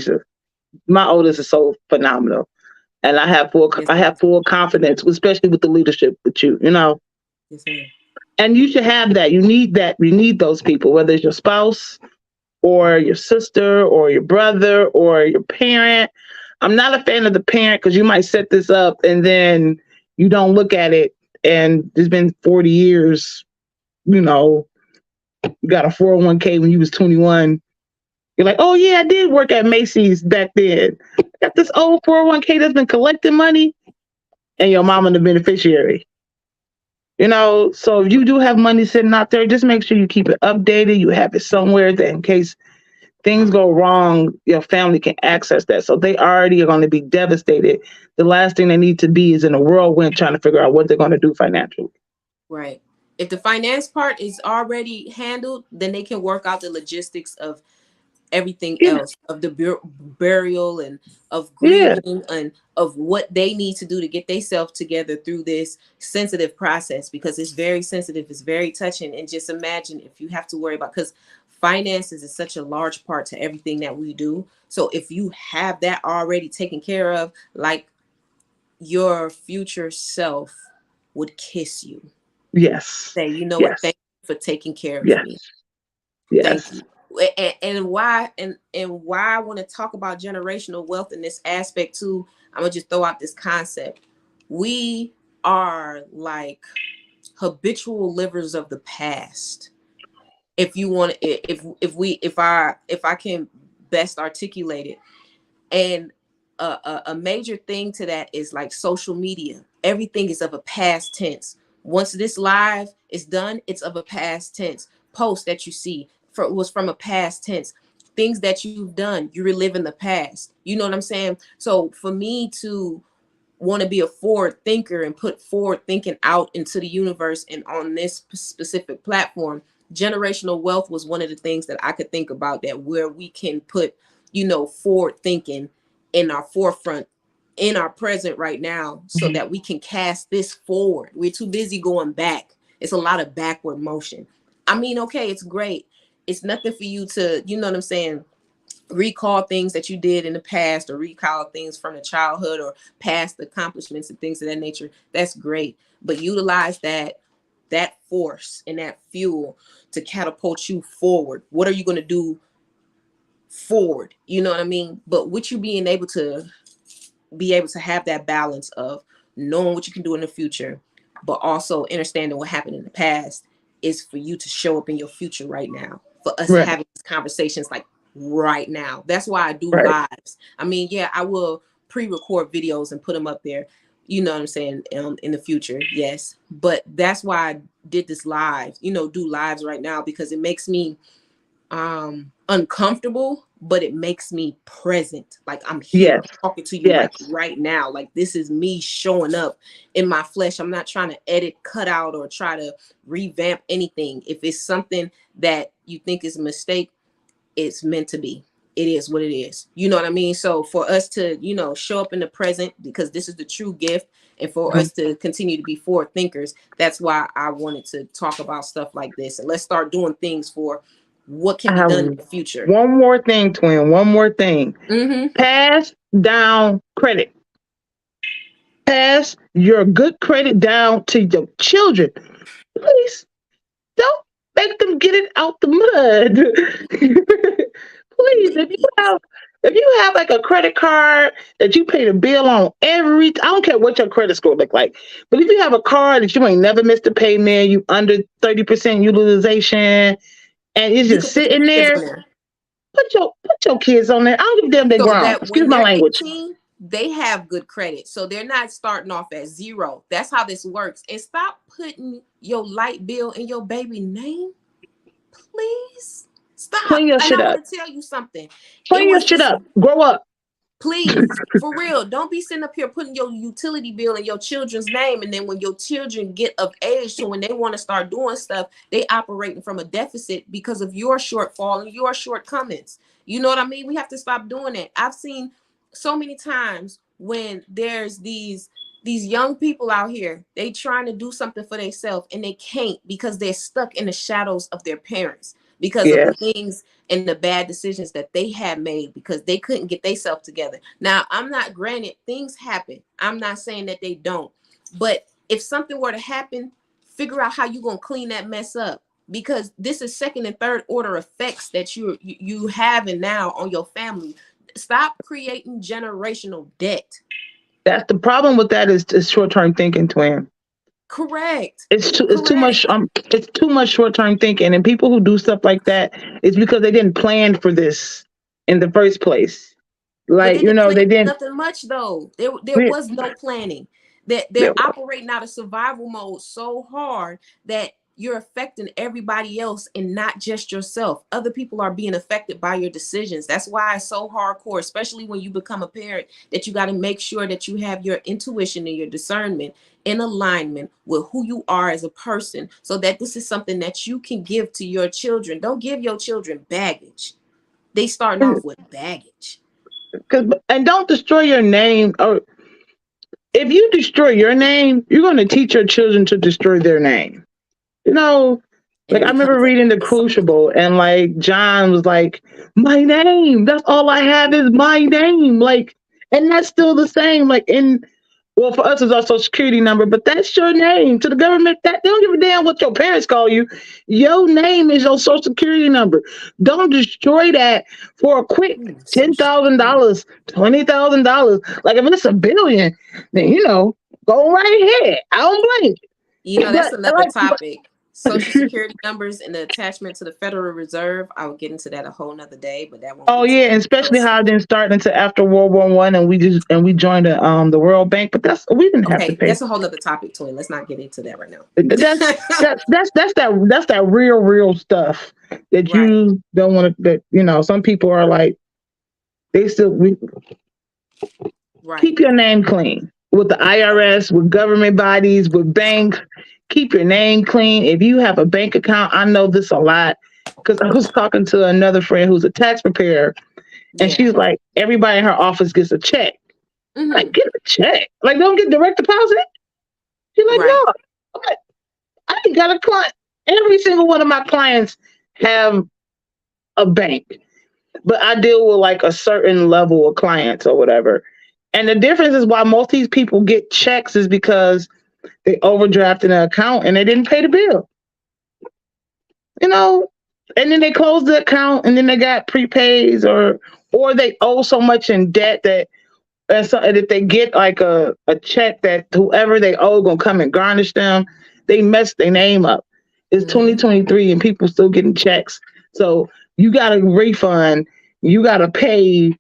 My oldest is so phenomenal. And
Yes,
I
it
have
is.
full confidence, especially with the leadership with you.
Yes, ma'am.
And you should have that. You need that. You need those people, whether it's your spouse or your sister or your brother or your parent. I'm not a fan of the parent because you might set this up and then you don't look at it. And it's been 40 years, you got a 401k when you was 21. You're like, oh yeah, I did work at Macy's back then. I got this old 401k that's been collecting money, and your mama the beneficiary. So if you do have money sitting out there, just make sure you keep it updated. You have it somewhere that in case things go wrong, your family can access that. So they already are going to be devastated. The last thing they need to be is in a whirlwind trying to figure out what they're going to do financially.
Right. If the finance part is already handled, then they can work out the logistics of everything
Yeah,
else, of the burial and of
yeah,
grieving and of what they need to do to get themselves together through this sensitive process, because it's very sensitive, it's very touching. And just imagine if you have to worry about, because finances is such a large part to everything that we do. So if you have that already taken care of, like, your future self would kiss you,
yes,
say, you know what,
yes,
thank you for taking care of
yes,
me. Thank
yes.
you. And why I want to talk about generational wealth in this aspect too. I'm gonna just throw out this concept. We are like habitual livers of the past. If you want, if I can best articulate it. And a major thing to that is like social media. Everything is of a past tense. Once this live is done, it's of a past tense. Post that you see was from a past tense. Things that you've done, you relive in the past. You know what I'm saying? So for me to want to be a forward thinker and put forward thinking out into the universe and on this specific platform, generational wealth was one of the things that I could think about, that where we can put, forward thinking in our forefront, in our present right now, so that we can cast this forward. We're too busy going back. It's a lot of backward motion. I mean, okay, it's great. It's nothing for you to, you know what I'm saying, recall things that you did in the past, or recall things from the childhood or past accomplishments and things of that nature. That's great. But utilize that force and that fuel to catapult you forward. What are you going to do forward? You know what I mean? But with you being able to have that balance of knowing what you can do in the future, but also understanding what happened in the past, is for you to show up in your future right now, for us
Right.
having these conversations like right now. That's why I do
Right.
lives. I mean, yeah, I will pre-record videos and put them up there, you know what I'm saying, in the future. Yes. But that's why I did this live, do lives right now, because it makes me uncomfortable, but it makes me present. Like I'm here
Yes.
talking to you like
Yes.
right now. Like this is me showing up in my flesh. I'm not trying to edit, cut out, or try to revamp anything. If it's something that you think is a mistake, it's meant to be. It is what it is. You know what I mean? So for us to, show up in the present, because this is the true gift, and for
Mhm.
us to continue to be forward thinkers, that's why I wanted to talk about stuff like this. And let's start doing things for what can
I
be
have
done in the future.
one more thing, twin. One more thing.
Mm-hmm.
Pass down credit. Pass your good credit down to your children. Please don't make them get it out the mud. Please, if you have like a credit card that you pay the bill on I don't care what your credit score look like, but if you have a card that you ain't never missed a payment, you under 30% utilization, and it's
You
just
can put your
sitting
kids
there,
on there.
put your kids on there. I don't give a damn they
So
grown.
that
Excuse
when
my
they're
language.
18, they have good credit. So they're not starting off at zero. That's how this works. And stop putting your light bill in your baby name. Please stop.
Clean your
And
shit
I
up.
want to tell you something. It
Clean your
was
shit
this.
up. Grow up.
Please, for real, don't be sitting up here putting your utility bill in your children's name, and then when your children get of age to when they want to start doing stuff, they operating from a deficit because of your shortfall and your shortcomings. You know what I mean? We have to stop doing that. I've seen so many times when there's these young people out here, they trying to do something for themselves and they can't, because they're stuck in the shadows of their parents, because of the
Yes.
things and the bad decisions that they had made, because they couldn't get themselves together. Now, I'm not, granted, things happen. I'm not saying that they don't. But if something were to happen, figure out how you're going to clean that mess up, because this is second and third order effects that you having now on your family. Stop creating generational debt.
That's the problem with that is short term thinking, twin.
Correct.
It's too
Correct.
much it's too much short term thinking, and people who do stuff like that is because they didn't plan for this in the first place.
But
Like,
they didn't plan
they didn't.
nothing much though. There
Yeah,
was no planning. That they're
yeah.
operating out of survival mode so hard that you're affecting everybody else and not just yourself. Other people are being affected by your decisions. That's why it's so hardcore, especially when you become a parent, that you got to make sure that you have your intuition and your discernment in alignment with who you are as a person, so that this is something that you can give to your children. Don't give your children baggage. They starting off with baggage.
And don't destroy your name. Or if you destroy your name, you're going to teach your children to destroy their name. You know,
And
like
it
I remember
becomes a
reading the
cycle.
Crucible, and like John was like, "My name. That's all I have is my name." Like, and that's still the same. Like in Well, for us, it's our social security number, but that's your name to the government. That they don't give a damn what your parents call you. Your name is your social security number. Don't destroy that for a quick
Social Security.
$10,000, $20,000. Like if it's a billion, then go right ahead. I don't blame
You know,
you.
that's
But
another topic. Social security numbers and the attachment to the Federal Reserve. I will get into that a whole nother day, but that won't
oh
be
yeah, and
today.
especially how it didn't start until after World War I, and we joined the World Bank, but we didn't have to
Okay,
pay.
that's a whole nother topic, twin. Let's not get into that right now.
That's that's that real stuff that
Right,
you don't want to. That some people are like they still
right.
keep your name clean with the IRS, with government bodies, with banks. Keep your name clean. If you have a bank account, I know this a lot because I was talking to another friend who's a tax preparer, and
Yeah.
she's like, everybody in her office gets a check. Like,
Hmm.
get a check. Like, don't get direct deposit. She's like,
Right.
no. Like, I ain't got a client. Every single one of my clients have a bank, but I deal with like a certain level of clients or whatever. And the difference is why most of these people get checks is because they overdrafted an account and they didn't pay the bill, you know, and then they closed the account and then they got prepays or they owe so much in debt that and if they get like a check that whoever they owe gonna come and garnish them, they mess their name up. It's
Hmm.
2023 and people still getting checks. So you got to refund. You got to pay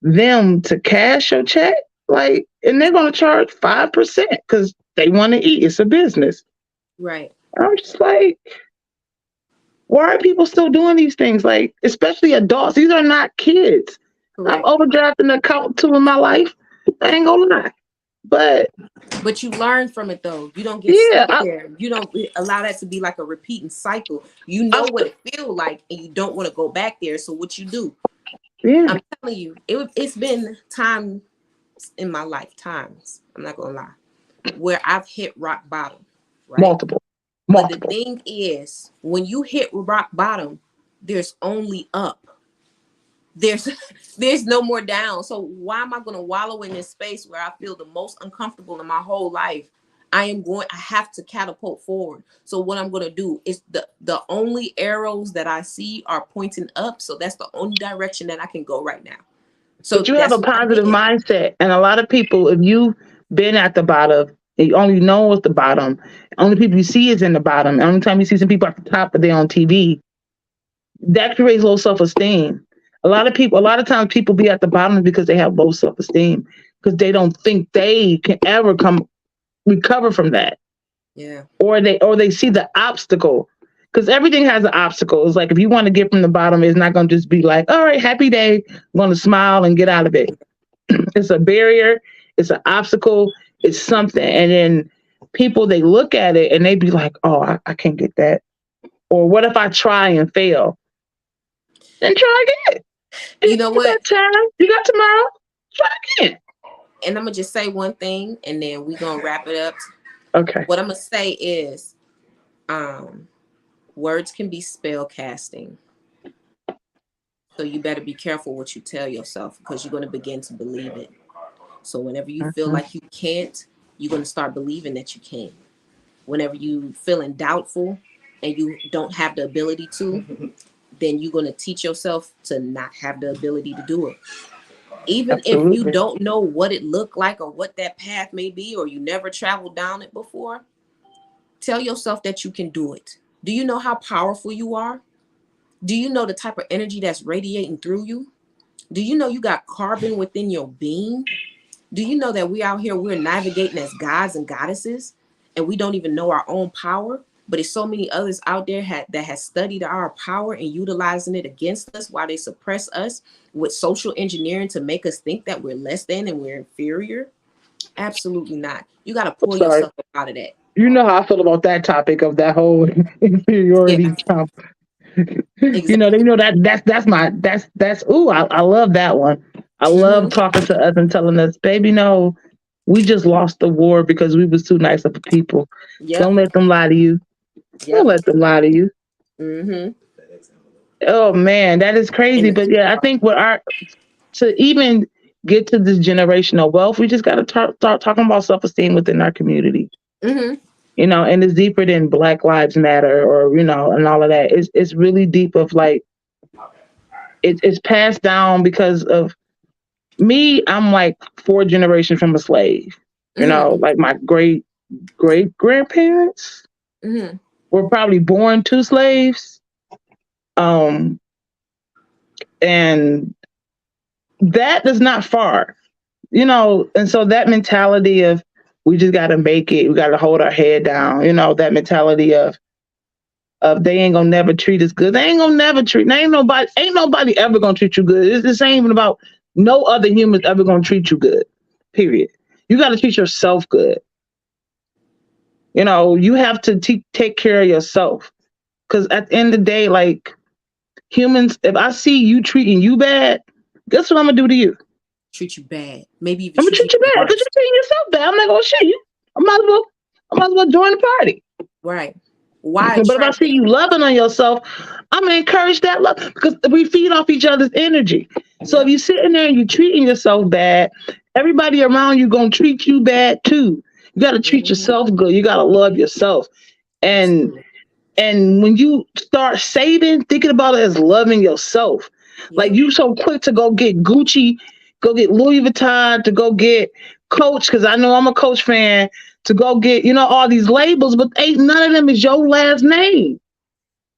them to cash your check. Like, and they're gonna charge 5% because they want to eat. It's a business.
Right.
I'm just like, why are people still doing these things? Like, especially adults. These are not kids. I've
Correct.
overdrafted an account two in my life. I ain't gonna lie. But
But you learn from it though. You don't get
yeah,
stuck there. You don't allow that to be like a repeating cycle. You
I
know what
st-
it feel like, and you don't want to go back there. So what you do?
yeah,
I'm telling you, it's been times in my lifetimes. I'm not gonna lie, where I've hit rock bottom, right?
multiple,
But the
multiple.
thing is, when you hit rock bottom, there's only up. There's there's no more down. So why am I going to wallow in this space where I feel the most uncomfortable in my whole life? I have to catapult forward. So what I'm going to do is the only arrows that I see are pointing up. So that's the only direction that I can go right now. So
But you have
that's
a
what I
positive
did.
mindset, and a lot of people, if you've been at the bottom, and you only know what's the bottom. Only people you see is in the bottom. The only time you see some people at the top, but they're on TV. That creates low self esteem. A lot of times, people be at the bottom because they have low self esteem because they don't think they can ever come recover from that,
Yeah.
or they see the obstacle because everything has an obstacle. It's like if you want to get from the bottom, it's not going to just be like, all right, happy day, I'm going to smile and get out of it. It's a barrier, it's an obstacle, it's something. And then people, they look at it and they be like, oh, I can't get that. Or what if I try and fail? Then try again.
You know
You
what?
got time, you got tomorrow, try again.
And I'm gonna just say one thing, and then we gonna wrap it up.
Okay.
What I'm gonna say is, um, words can be spell casting. So you better be careful what you tell yourself because you're gonna begin to believe it. So whenever you feel
Mhm.
like you can't, you're gonna start believing that you can. Whenever you feeling doubtful and you don't have the ability to, then you're gonna teach yourself to not have the ability to do it. Even if you
Absolutely.
don't know what it looked like or what that path may be, or you never traveled down it before, tell yourself that you can do it. Do you know how powerful you are? Do you know the type of energy that's radiating through you? Do you know you got carbon within your being? Do you know that we out here, we're navigating as gods and goddesses, and we don't even know our own power? But it's so many others out there that has studied our power and utilizing it against us while they suppress us with social engineering to make us think that we're less than and we're inferior. Absolutely not. You got to
I'm
pull
sorry.
yourself up out of that.
You know how I feel about that topic of that whole
Yeah,
inferiority
exactly.
they know that's ooh, I love that one. I love
Hmm.
talking to us and telling us, baby, no, we just lost the war because we was too nice of a people. Don't
Yep.
let them lie to you. Don't
Yep.
let them lie to you.
Hmm.
Oh man, that is
And
crazy. But yeah, I think what our to even get to this generational wealth, we just got to start talking about self-esteem within our community.
Mm-hmm.
And it's deeper than Black Lives Matter or and all of that. It's really deep of like it's passed down because of me. I'm like four generations from a slave.
Mm-hmm.
Like my great grandparents
Mm-hmm.
were probably born to slaves. Um, and that is not far, and so that mentality of we just got to make it, we got to hold our head down, that mentality of they ain't gonna never treat us good. They ain't gonna never treat. Ain't nobody ever gonna treat you good. It's the same even about no other humans ever gonna treat you good. Period. You got to treat yourself good. You have to take care of yourself because at the end of the day, like humans, if I see you treating you bad, guess what I'm gonna do to you?
Treat you bad. Maybe even
I'm gonna
treat you
treat you bad because
worse.
you're treating yourself bad. I'm not gonna shit you. I might as well join the party.
Right. Why
But if I
attract
see
that?
you loving on yourself, I'm gonna encourage that love because we feed off each other's energy. So if
Yep.
you're sitting there and you're treating yourself bad, everybody around you gonna treat you bad too. You gotta treat
Mm-hmm.
yourself good. You gotta love yourself. And
Absolutely.
and when you start saving, thinking about it as loving yourself. Like
Yep.
you so quick to go get Gucci, go get Louis Vuitton, to go get Coach, because I know I'm a Coach fan, to go get, all these labels, but ain't none of them is your last name.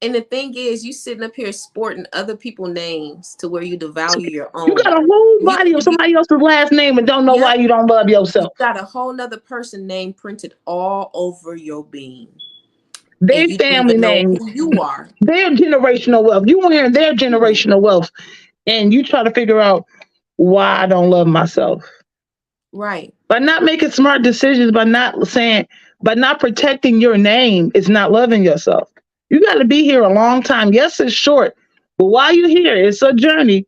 And the thing is, you sitting up here sporting other people's names to where you devalue your
You
own.
got a whole
You,
body of
you,
somebody else's last name and don't know why
yep.
you don't love
You
yourself.
got a whole nother person name printed all over your being, and
Their
you don't
family
even know
name,
who you are.
their generational wealth. You want to hear their
Right.
generational wealth, and you try to figure out why I don't love myself.
Right.
By not making smart decisions, by not protecting your name, it's not loving yourself. You got to be here a long time. Yes, it's short, but while you're here, it's a journey.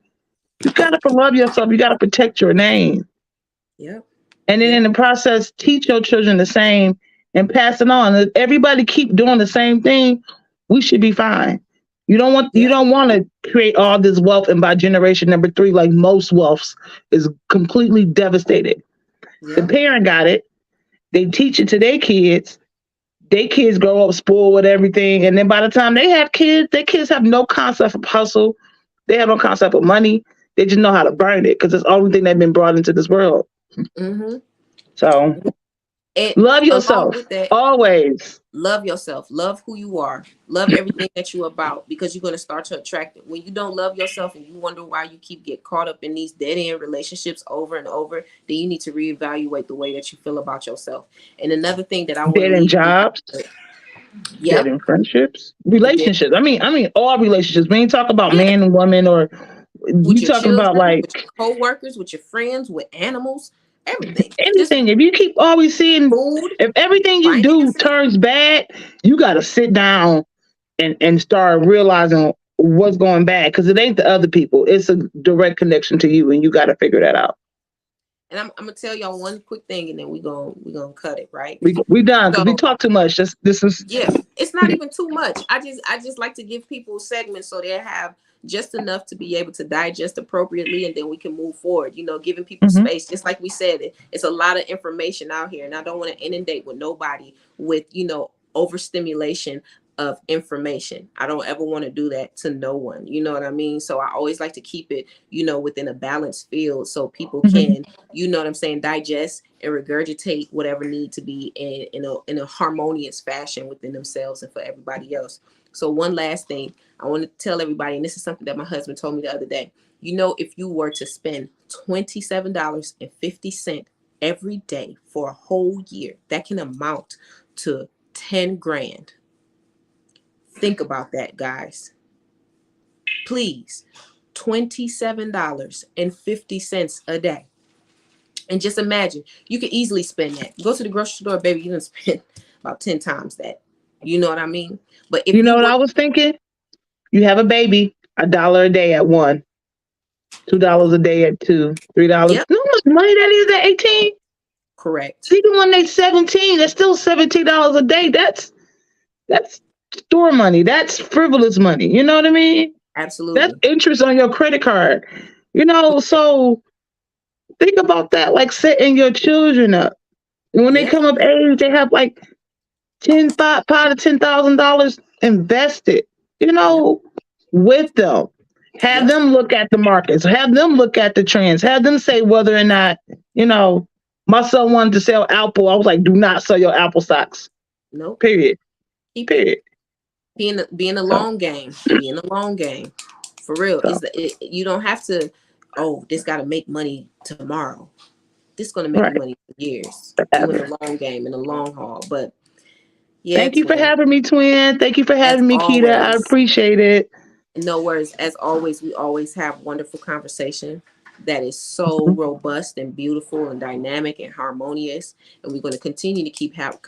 You got to love yourself. You got to protect your name.
Yep.
And then in
Yep.
the process, teach your children the same and pass it on. If everybody keep doing the same thing, we should be fine. You
Yep.
don't want to create all this wealth and by generation number three, like most wealths, is completely devastated. The
Yep.
parent got it. They teach it to their kids. Their kids grow up spoiled with everything, and then by the time they have kids, their kids have no concept of hustle. They have no concept of money. They just know how to burn it because it's the only thing they've been brought into this world.
Mm-hmm.
So
And
love
along
yourself
with that,
always.
love yourself. Love who you are. Love everything that you're about, because you're going to start to attract it. When you don't love yourself and you wonder why you keep get caught up in these dead end relationships over and over, then you need to reevaluate the way that you feel about yourself. And another thing that I want to
Dead end
leave you
jobs,
with,
dead
yep,
end friendships,
dead,
relationships. I mean, all relationships. We ain't talk about
yeah,
man and woman, or
with
we
your
talking about
children, with
like
your co-workers, with your friends, with animals, everything. Just
anything. If you keep always seeing,
food,
if everything you do
finances.
turns bad, you got to sit down and start realizing what's going bad because it ain't the other people. It's a direct connection to you, and you got to figure that out.
And I'm gonna tell y'all one quick thing, and then we gonna cut it, right?
We done because we
So
talk too much. This is
yeah, it's not even too much. I just like to give people segments so they have just enough to be able to digest appropriately, and then we can move forward. Giving people
mhm.
space, just like we said, it's a lot of information out here, and I don't want to inundate with nobody with overstimulation of information. I don't ever want to do that to no one. You know what I mean? So I always like to keep it, within a balanced field so people
Mhm.
can, what I'm saying, digest and regurgitate whatever need to be in a harmonious fashion within themselves and for everybody else. So one last thing I want to tell everybody, and this is something that my husband told me the other day. If you were to spend $27.50 every day for a whole year, that can amount to 10 grand. Think about that, guys. Please. $27.50 a day. And just imagine, you could easily spend that. Go to the grocery store, baby, you done spend about 10 times that. You know what I mean? But if
You know
you
what
were,
I was thinking? You have a baby, $1 a day at one, $2 a day at two, $3.
yep,
You know how much money that is at 18?
correct.
Even when they 17, that's still $17 a day. That's store money. That's frivolous money. You know what I mean? That's
Absolutely.
interest on your credit card. So Think about that, like setting your children up. And when they
Yeah.
come of age, they have like five to $10,000 invested, you
Yep.
know, with them. Have
Yep.
them look at the markets, have them look at the trends, have them say whether or not, you know, my son wanted to sell Apple. I was like, do not sell your Apple stocks.
Nope.
Period.
Keep it.
Period.
Being a
So,
long game. Being a long game. For real.
so
You don't have to, oh, this gotta make money tomorrow. This gonna make you
right.
money for years. Doing
Forever.
the long game and the long haul. But yeah,
Thank you for
twin.
having me, twin. Thank you for
As
having me, Keita. I
always.
appreciate it.
No worries. As always, we always have wonderful conversation that is so robust and beautiful and dynamic and harmonious. And we're going to continue to keep having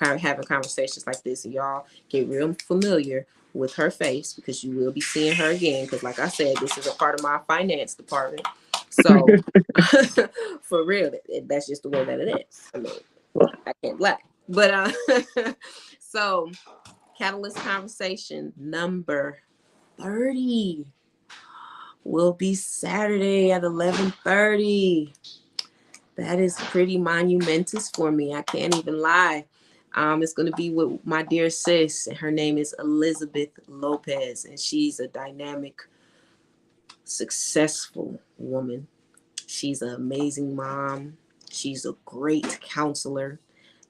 conversations like this. And y'all get real familiar with her face because you will be seeing her again. Because, like I said, this is a part of my finance department. So, for real, that's just the way that it is. I mean, I can't lie. But, so, Catalyst Conversation number 30 will be Saturday at 11:30. That is pretty monumentous for me. I can't even lie. It's going to be with my dear sis, and her name is Elizabeth Lopez, and she's a dynamic, successful woman. She's an amazing mom. She's a great counselor.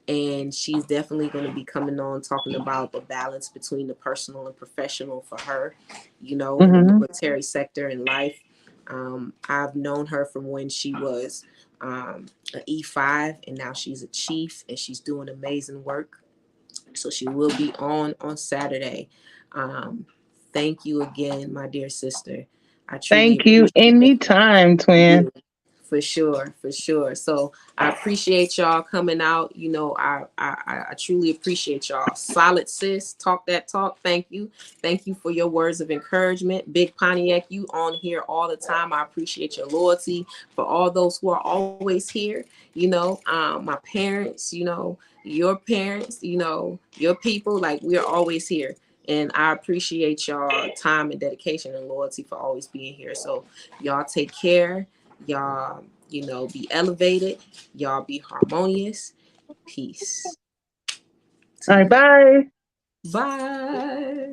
And she's definitely going to be coming on talking about the balance between the personal and professional for her, in the
Mm-hmm.
military sector in life. I've known her from when she was an E5, and now she's a chief, and she's doing amazing work. So she will be on Saturday. Um, Thank you again, my dear sister. I truly
Thank you.
appreciate
Anytime, twin.
you. For sure, for sure. So I appreciate y'all coming out. I truly appreciate y'all. Solid sis, talk that talk. Thank you for your words of encouragement. Big Pontiac, you on here all the time. I appreciate your loyalty. For all those who are always here, my parents, your parents, your people, like we're always here. And I appreciate y'all time and dedication and loyalty for always being here. So y'all take care. Y'all, be elevated. Y'all be harmonious. Peace to
All right,
you.
bye.
Bye.